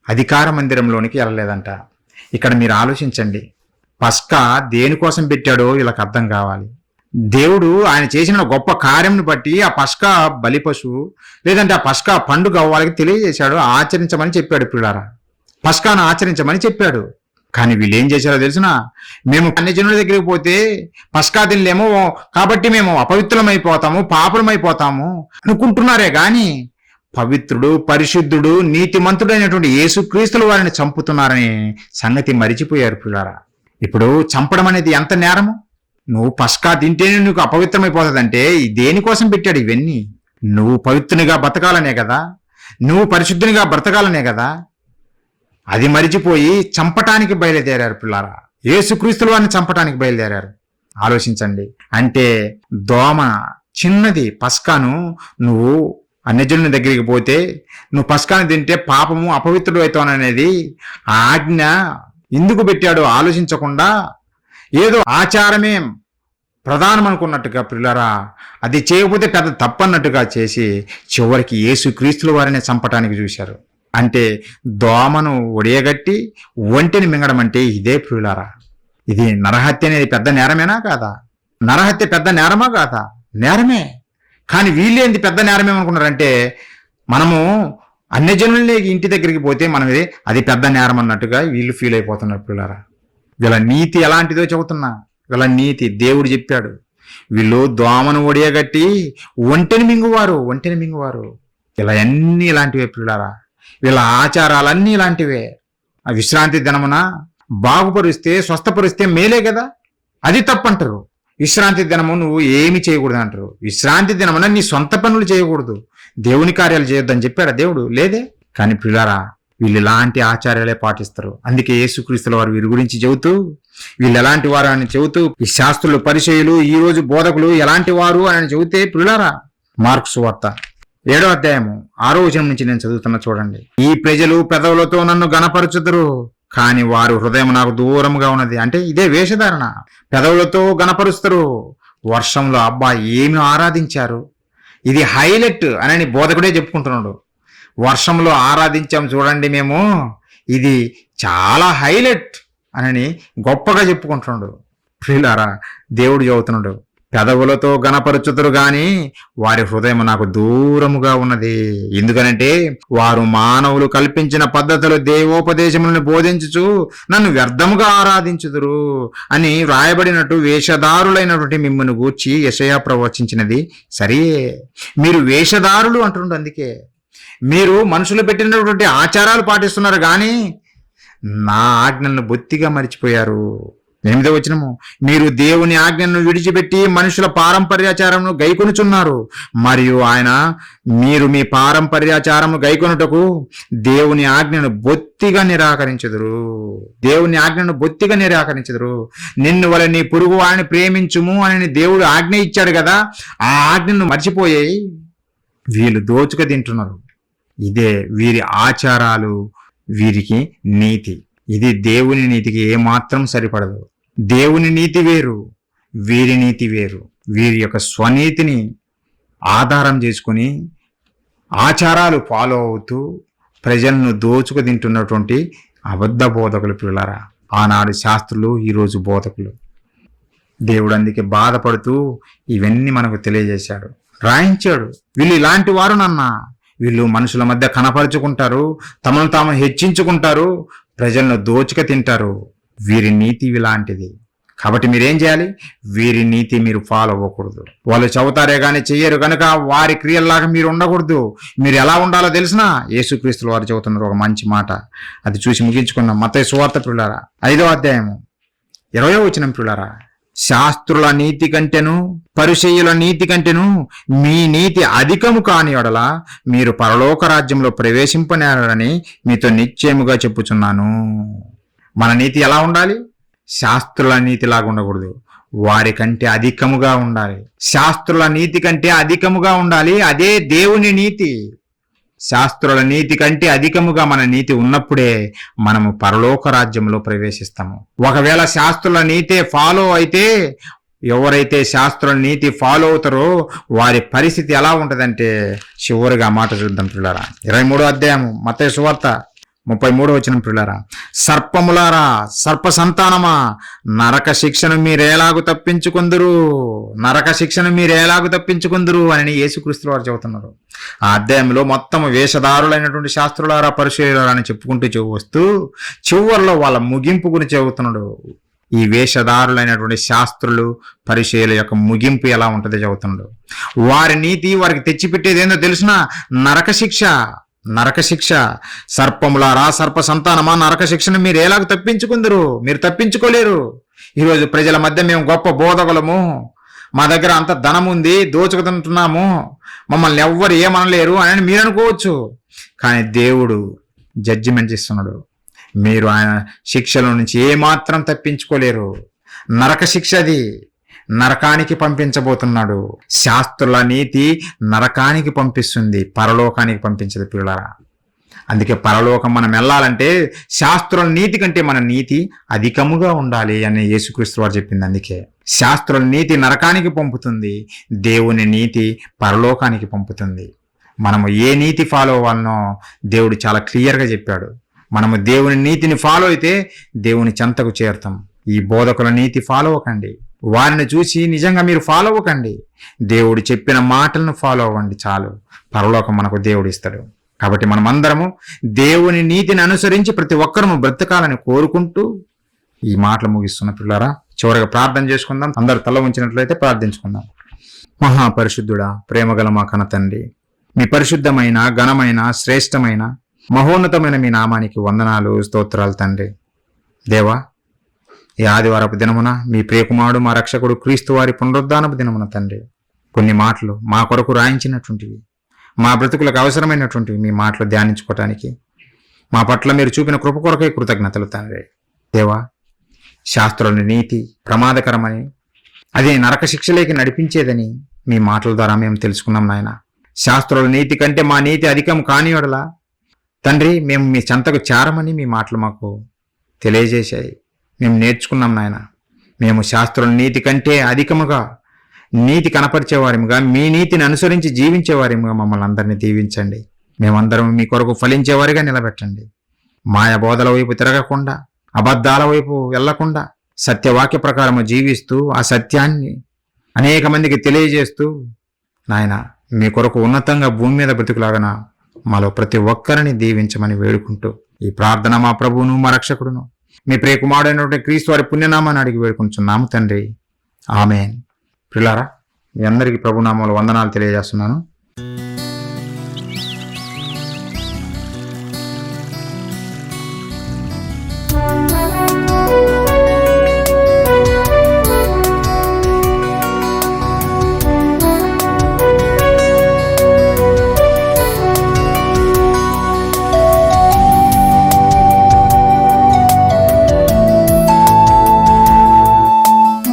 అధికార మందిరంలోనికి వెళ్ళలేదంట. ఇక్కడ మీరు ఆలోచించండి, పస్కా దేనికోసం పెట్టాడో వీళ్ళకి అర్థం కావాలి. దేవుడు ఆయన చేసిన గొప్ప కార్యంను బట్టి ఆ పస్కా బలి పశువు లేదంటే ఆ పస్కా పండుగ వాళ్ళకి తెలియజేశాడు, ఆచరించమని చెప్పాడు. పిల్లారా, పస్కాను ఆచరించమని చెప్పాడు. కానీ వీళ్ళు ఏం చేశారో తెలిసిన? మేము అన్యజనుల దగ్గరికి పోతే పస్కా తినలేము కాబట్టి మేము అపవిత్రులమైపోతాము, పాపులమైపోతాము అనుకుంటున్నారే గాని పవిత్రుడు, పరిశుద్ధుడు, నీతిమంతుడైనటువంటి యేసుక్రీస్తుల వారిని చంపుతున్నారని సంగతి మరిచిపోయారు. పిల్లారా, ఇప్పుడు చంపడం అనేది ఎంత నేరము? నువ్వు పస్కా తింటేనే నీకు అపవిత్రమైపోతుందంటే దేనికోసం పెట్టాడు ఇవన్నీ? నువ్వు పవిత్రునిగా బ్రతకాలనే కదా, నువ్వు పరిశుద్ధునిగా బ్రతకాలనే కదా. అది మరిచిపోయి చంపటానికి బయలుదేరారు. పిల్లారా, యేసుక్రీస్తుల వారిని చంపటానికి బయలుదేరారు. ఆలోచించండి. అంటే దోమ చిన్నది. పస్కాను నువ్వు అన్యజనుల దగ్గరికి పోతే నువ్వు పస్కాను తింటే పాపము, అపవిత్రుడు అవుతాననేది ఆజ్ఞ ఎందుకు పెట్టాడో ఆలోచించకుండా ఏదో ఆచారమే ప్రధానం అనుకున్నట్టుగా పిల్లరా అది చేయకపోతే పెద్ద తప్పన్నట్టుగా చేసి చివరికి యేసుక్రీస్తుల వారిని చంపటానికి చూశారు. అంటే దోమను ఒడియగట్టి ఒంటిని మింగడం అంటే ఇదే ప్రియులారా. ఇది నరహత్య అనేది పెద్ద నేరమేనా కాదా? నరహత్య పెద్ద నేరమా కాదా? నేరమే. కానీ వీళ్ళేంది పెద్ద నేరమేమనుకున్నారంటే మనము అన్యజనుల్ని ఇంటి దగ్గరికి పోతే మనం అది పెద్ద నేరం అన్నట్టుగా వీళ్ళు ఫీల్ అయిపోతున్నారు. పిల్లరా, వీళ్ళ నీతి ఎలాంటిదో చెబుతున్నా. వీళ్ళ నీతి దేవుడు చెప్పాడు. వీళ్ళు దోమను ఒడియగట్టి ఒంటెని మింగువారు. ఇలా అన్నీ ఇలాంటివే పిల్లారా. వీళ్ళ ఆచారాలన్నీ ఇలాంటివే. ఆ విశ్రాంతి దినమున బాగుపరిస్తే, స్వస్థపరిస్తే మేలే కదా, అది తప్పంటారు. విశ్రాంతి దినము నువ్వు ఏమి చేయకూడదు అంటారు. విశ్రాంతి దినమున నీ సొంత పనులు చేయకూడదు, దేవుని కార్యాలు చేయొద్దని చెప్పాడా దేవుడు? లేదే. కానీ పిల్లారా వీళ్ళు ఇలాంటి ఆచార్యాలే పాటిస్తారు. అందుకే యేసుక్రీస్తుల వారు వీరి గురించి చెబుతూ వీళ్ళు ఎలాంటి వారు అని చెబుతూ ఈ శాస్త్రులు, పరిచయులు, ఈ రోజు బోధకులు ఎలాంటి వారు అని చెబితే పిల్లారా మార్కు సువార్త 7వ అధ్యాయము 6వ వచనం నుంచి నేను చదువుతున్నా చూడండి. ఈ ప్రజలు పెదవులతో నన్ను గణపరచుదురు కానీ వారి హృదయం నాకు దూరంగా ఉన్నది. అంటే ఇదే వేషధారణ. పెదవులతో గణపరుస్తారు, వర్షంలో అబ్బా ఏమి ఆరాధించారు, ఇది హైలైట్ అని బోధకుడే చెప్పుకుంటున్నాడు. వర్షంలో ఆరాధించాం చూడండి మేము, ఇది చాలా హైలైట్ అని గొప్పగా చెప్పుకుంటున్నాడు. ప్రియులారా, దేవుడు చెబుతున్నాడు, పెదవులతో గణపరచుతురు గాని వారి హృదయం నాకు దూరముగా ఉన్నది. ఎందుకనంటే వారు మానవులు కల్పించిన పద్ధతులు దేవోపదేశములను బోధించుచు నన్ను వ్యర్థముగా ఆరాధించుదురు అని వ్రాయబడినట్టు వేషధారులైనటువంటి మిమ్మల్ని గూర్చి యెషయా ప్రవచించినది సరే. మీరు వేషధారులు అంటుండ్రు. అందుకే మీరు మనుషులు పెట్టినటువంటి ఆచారాలు పాటిస్తున్నారు కానీ నా ఆజ్ఞలను బొత్తిగా మరిచిపోయారు. 8వ వచనము, మీరు దేవుని ఆజ్ఞను విడిచిపెట్టి మనుషుల పారంపర్యాచారమును గైకొనుచున్నారు, మరియు మీరు మీ పారంపర్యాచారము గైకొనుటకు దేవుని ఆజ్ఞను బొత్తిగా నిరాకరించెదరు. దేవుని ఆజ్ఞను బొత్తిగా నిరాకరించెదరు. నిన్ను వలె నీ పొరుగు వారిని ప్రేమించుము అని దేవుడు ఆజ్ఞ ఇచ్చాడు కదా, ఆ ఆజ్ఞను మర్చిపోయాయి వీళ్ళు దోచుక తింటున్నారు. ఇదే వీరి ఆచారాలు, వీరికి నీతి. ఇది దేవుని నీతికి ఏమాత్రం సరిపడదు. దేవుని నీతి వేరు, వీరి నీతి వేరు. వీరి యొక్క స్వనీతిని ఆధారం చేసుకుని ఆచారాలు ఫాలో అవుతూ ప్రజలను దోచుకు తింటున్నటువంటి అబద్ధ బోధకులు పిల్లరా. ఆనాడు శాస్త్రులు, ఈరోజు బోధకులు. దేవుడు అందుకే బాధపడుతూ ఇవన్నీ మనకు తెలియజేశాడు, రాయించాడు. వీళ్ళు ఇలాంటి వారు నాన్న, వీళ్ళు మనుషుల మధ్య కనపరుచుకుంటారు, తమను తాము హెచ్చించుకుంటారు, ప్రజలను దోచుక తింటారు. వీరి నీతి ఇలాంటిది. కాబట్టి మీరేం చేయాలి? వీరి నీతి మీరు ఫాలో అవ్వకూడదు. వాళ్ళు చదువుతారే కానీ చెయ్యరు కనుక వారి క్రియల్లాగా మీరు ఉండకూడదు. మీరు ఎలా ఉండాలో తెలిసినా యేసుక్రీస్తుల వారు చెబుతున్నారు ఒక మంచి మాట. అది చూసి ముగించుకున్నాం. మత్తయి సువార్త ప్రియులారా 5వ అధ్యాయము 20వ వచనం ప్రియులారా, శాస్త్రుల నీతి కంటేను పరిసయ్యుల నీతి కంటేను మీ నీతి అధికము కాని యెడల మీరు పరలోక రాజ్యంలో ప్రవేశింపనేరని మీతో నిశ్చయముగా చెప్పుచున్నాను. మన నీతి ఎలా ఉండాలి? శాస్త్రుల నీతిలాగా ఉండకూడదు, వారి కంటే అధికముగా ఉండాలి. శాస్త్రుల నీతి కంటే అధికముగా ఉండాలి. అదే దేవుని నీతి. శాస్త్రుల నీతి కంటే అధికముగా మన నీతి ఉన్నప్పుడే మనము పరలోక రాజ్యంలో ప్రవేశిస్తాము. ఒకవేళ శాస్త్రుల నీతే ఫాలో అయితే, ఎవరైతే శాస్త్రుల నీతి ఫాలో అవుతారో వారి పరిస్థితి ఎలా ఉంటుందంటే, చివరిగా మాట చూద్దాం పిల్లరా. 23వ అధ్యాయము మత్తయి సువార్త 33వ వచనం పిల్లరా, సర్పములారా, సర్ప సంతానమా, నరక శిక్షను మీరేలాగు తప్పించుకుందురు, నరక శిక్షను మీరేలాగు తప్పించుకుందురు అని యేసుక్రీస్తు వారు చెబుతున్నారు. ఆ అధ్యాయంలో మొత్తం వేషధారులైనటువంటి శాస్త్రులారా, పరిశీలారా అని చెప్పుకుంటూ వస్తూ చివరిలో వాళ్ళ ముగింపు గురించి చెబుతున్నాడు. ఈ వేషధారులైనటువంటి శాస్త్రులు, పరిచయుల యొక్క ముగింపు ఎలా ఉంటుందో చెబుతున్నాడు. వారి నీతి వారికి తెచ్చిపెట్టేది ఏందో తెలిసిన నరక శిక్ష. నరక శిక్ష. సర్పములారా, సర్ప సంతానమా, నరక శిక్షను మీరు ఎలాగ తప్పించుకుందరు? మీరు తప్పించుకోలేరు. ఈరోజు ప్రజల మధ్య మేము గొప్ప బోధకులము, మా దగ్గర అంత ధనం ఉంది, దోచుకుతుంటున్నాము, మమ్మల్ని ఎవ్వరు ఏమనలేరు అని మీరు అనుకోవచ్చు. కానీ దేవుడు జడ్జిమెంట్ ఇస్తున్నాడు. మీరు ఆయన శిక్షల నుంచి ఏమాత్రం తప్పించుకోలేరు. నరక శిక్ష అది. నరకానికి పంపించబోతున్నాడు. శాస్త్రుల నీతి నరకానికి పంపిస్తుంది, పరలోకానికి పంపించదు పిల్లరా. అందుకే పరలోకం మనం వెళ్ళాలంటే శాస్త్రుల నీతి కంటే మన నీతి అధికముగా ఉండాలి అని యేసుక్రీస్తు వారు చెప్పింది. అందుకే శాస్త్రుల నీతి నరకానికి పంపుతుంది, దేవుని నీతి పరలోకానికి పంపుతుంది. మనము ఏ నీతి ఫాలో అవ్వాలనో దేవుడు చాలా క్లియర్గా చెప్పాడు. మనము దేవుని నీతిని ఫాలో అయితే దేవుని చెంతకు చేరుతాం. ఈ బోధకుల నీతి ఫాలో అవ్వకండి, వారిని చూసి నిజంగా మీరు ఫాలో అవ్వకండి. దేవుడు చెప్పిన మాటలను ఫాలో అవ్వండి, చాలు. పరలోకం మనకు దేవుడు ఇస్తాడు. కాబట్టి మనమందరము దేవుని నీతిని అనుసరించి ప్రతి ఒక్కరము బ్రతకాలని కోరుకుంటూ ఈ మాటలు ముగిస్తున్న పిల్లరా, చివరిగా ప్రార్థన చేసుకుందాం. అందరూ తల ఉంచినట్లయితే ప్రార్థించుకుందాం. మహాపరిశుద్ధుడా, ప్రేమగల మా కన్న తండ్రి, మీ పరిశుద్ధమైన, ఘనమైన, శ్రేష్టమైన, మహోన్నతమైన మీ నామానికి వందనాలు, స్తోత్రాలు తండ్రి. దేవా, ఈ ఆదివారపు దినమున మీ ప్రియకుమారుడు మా రక్షకుడు క్రీస్తు వారి పునరుద్ధానపు దినమున తండ్రి, కొన్ని మాటలు మా కొరకు రాయించినటువంటివి, మా బ్రతుకులకు అవసరమైనటువంటివి మీ మాటలు ధ్యానించుకోవటానికి మా పట్ల మీరు చూపిన కృప కొరకే కృతజ్ఞతలు తండ్రి. దేవా, శాస్త్రుల నీతి ప్రమాదకరమని, అదే నరక శిక్షలేకి నడిపించేదని మీ మాటల ద్వారా మేము తెలుసుకున్నాం నాయన. శాస్త్రుల నీతి కంటే మా నీతి అధికం కానియడలా తండ్రి, మేము మీ చెంతకు చేరమని మీ మాటలు మాకు తెలియజేశాయి. మేము నేర్చుకున్నాం నాయన. మేము శాస్త్రుల నీతి కంటే అధికముగా నీతి కనపరిచేవారిముగా, మీ నీతిని అనుసరించి జీవించేవారిముగా మమ్మల్ని అందరినీ దీవించండి. మేమందరం మీ కొరకు ఫలించేవారిగా నిలబెట్టండి. మాయ బోధల వైపు తిరగకుండా, అబద్ధాల వైపు వెళ్లకుండా, సత్యవాక్య ప్రకారము జీవిస్తూ ఆ సత్యాన్ని అనేక మందికి తెలియజేస్తూ నాయన మీ కొరకు ఉన్నతంగా భూమి మీద బ్రతుకులాగన మాలో ప్రతి ఒక్కరిని దీవించమని వేడుకుంటూ ఈ ప్రార్థన మా ప్రభువును మా రక్షకుడును మీ ప్రియకుమారుడైనటువంటి క్రీస్తు వారి పుణ్యనామాన్ని అడిగి వేడుకుంటున్నాము తండ్రి. ఆమేన్. ప్రియులారా, మీ అందరికీ ప్రభునామంలో వందనాలు తెలియజేస్తున్నాను.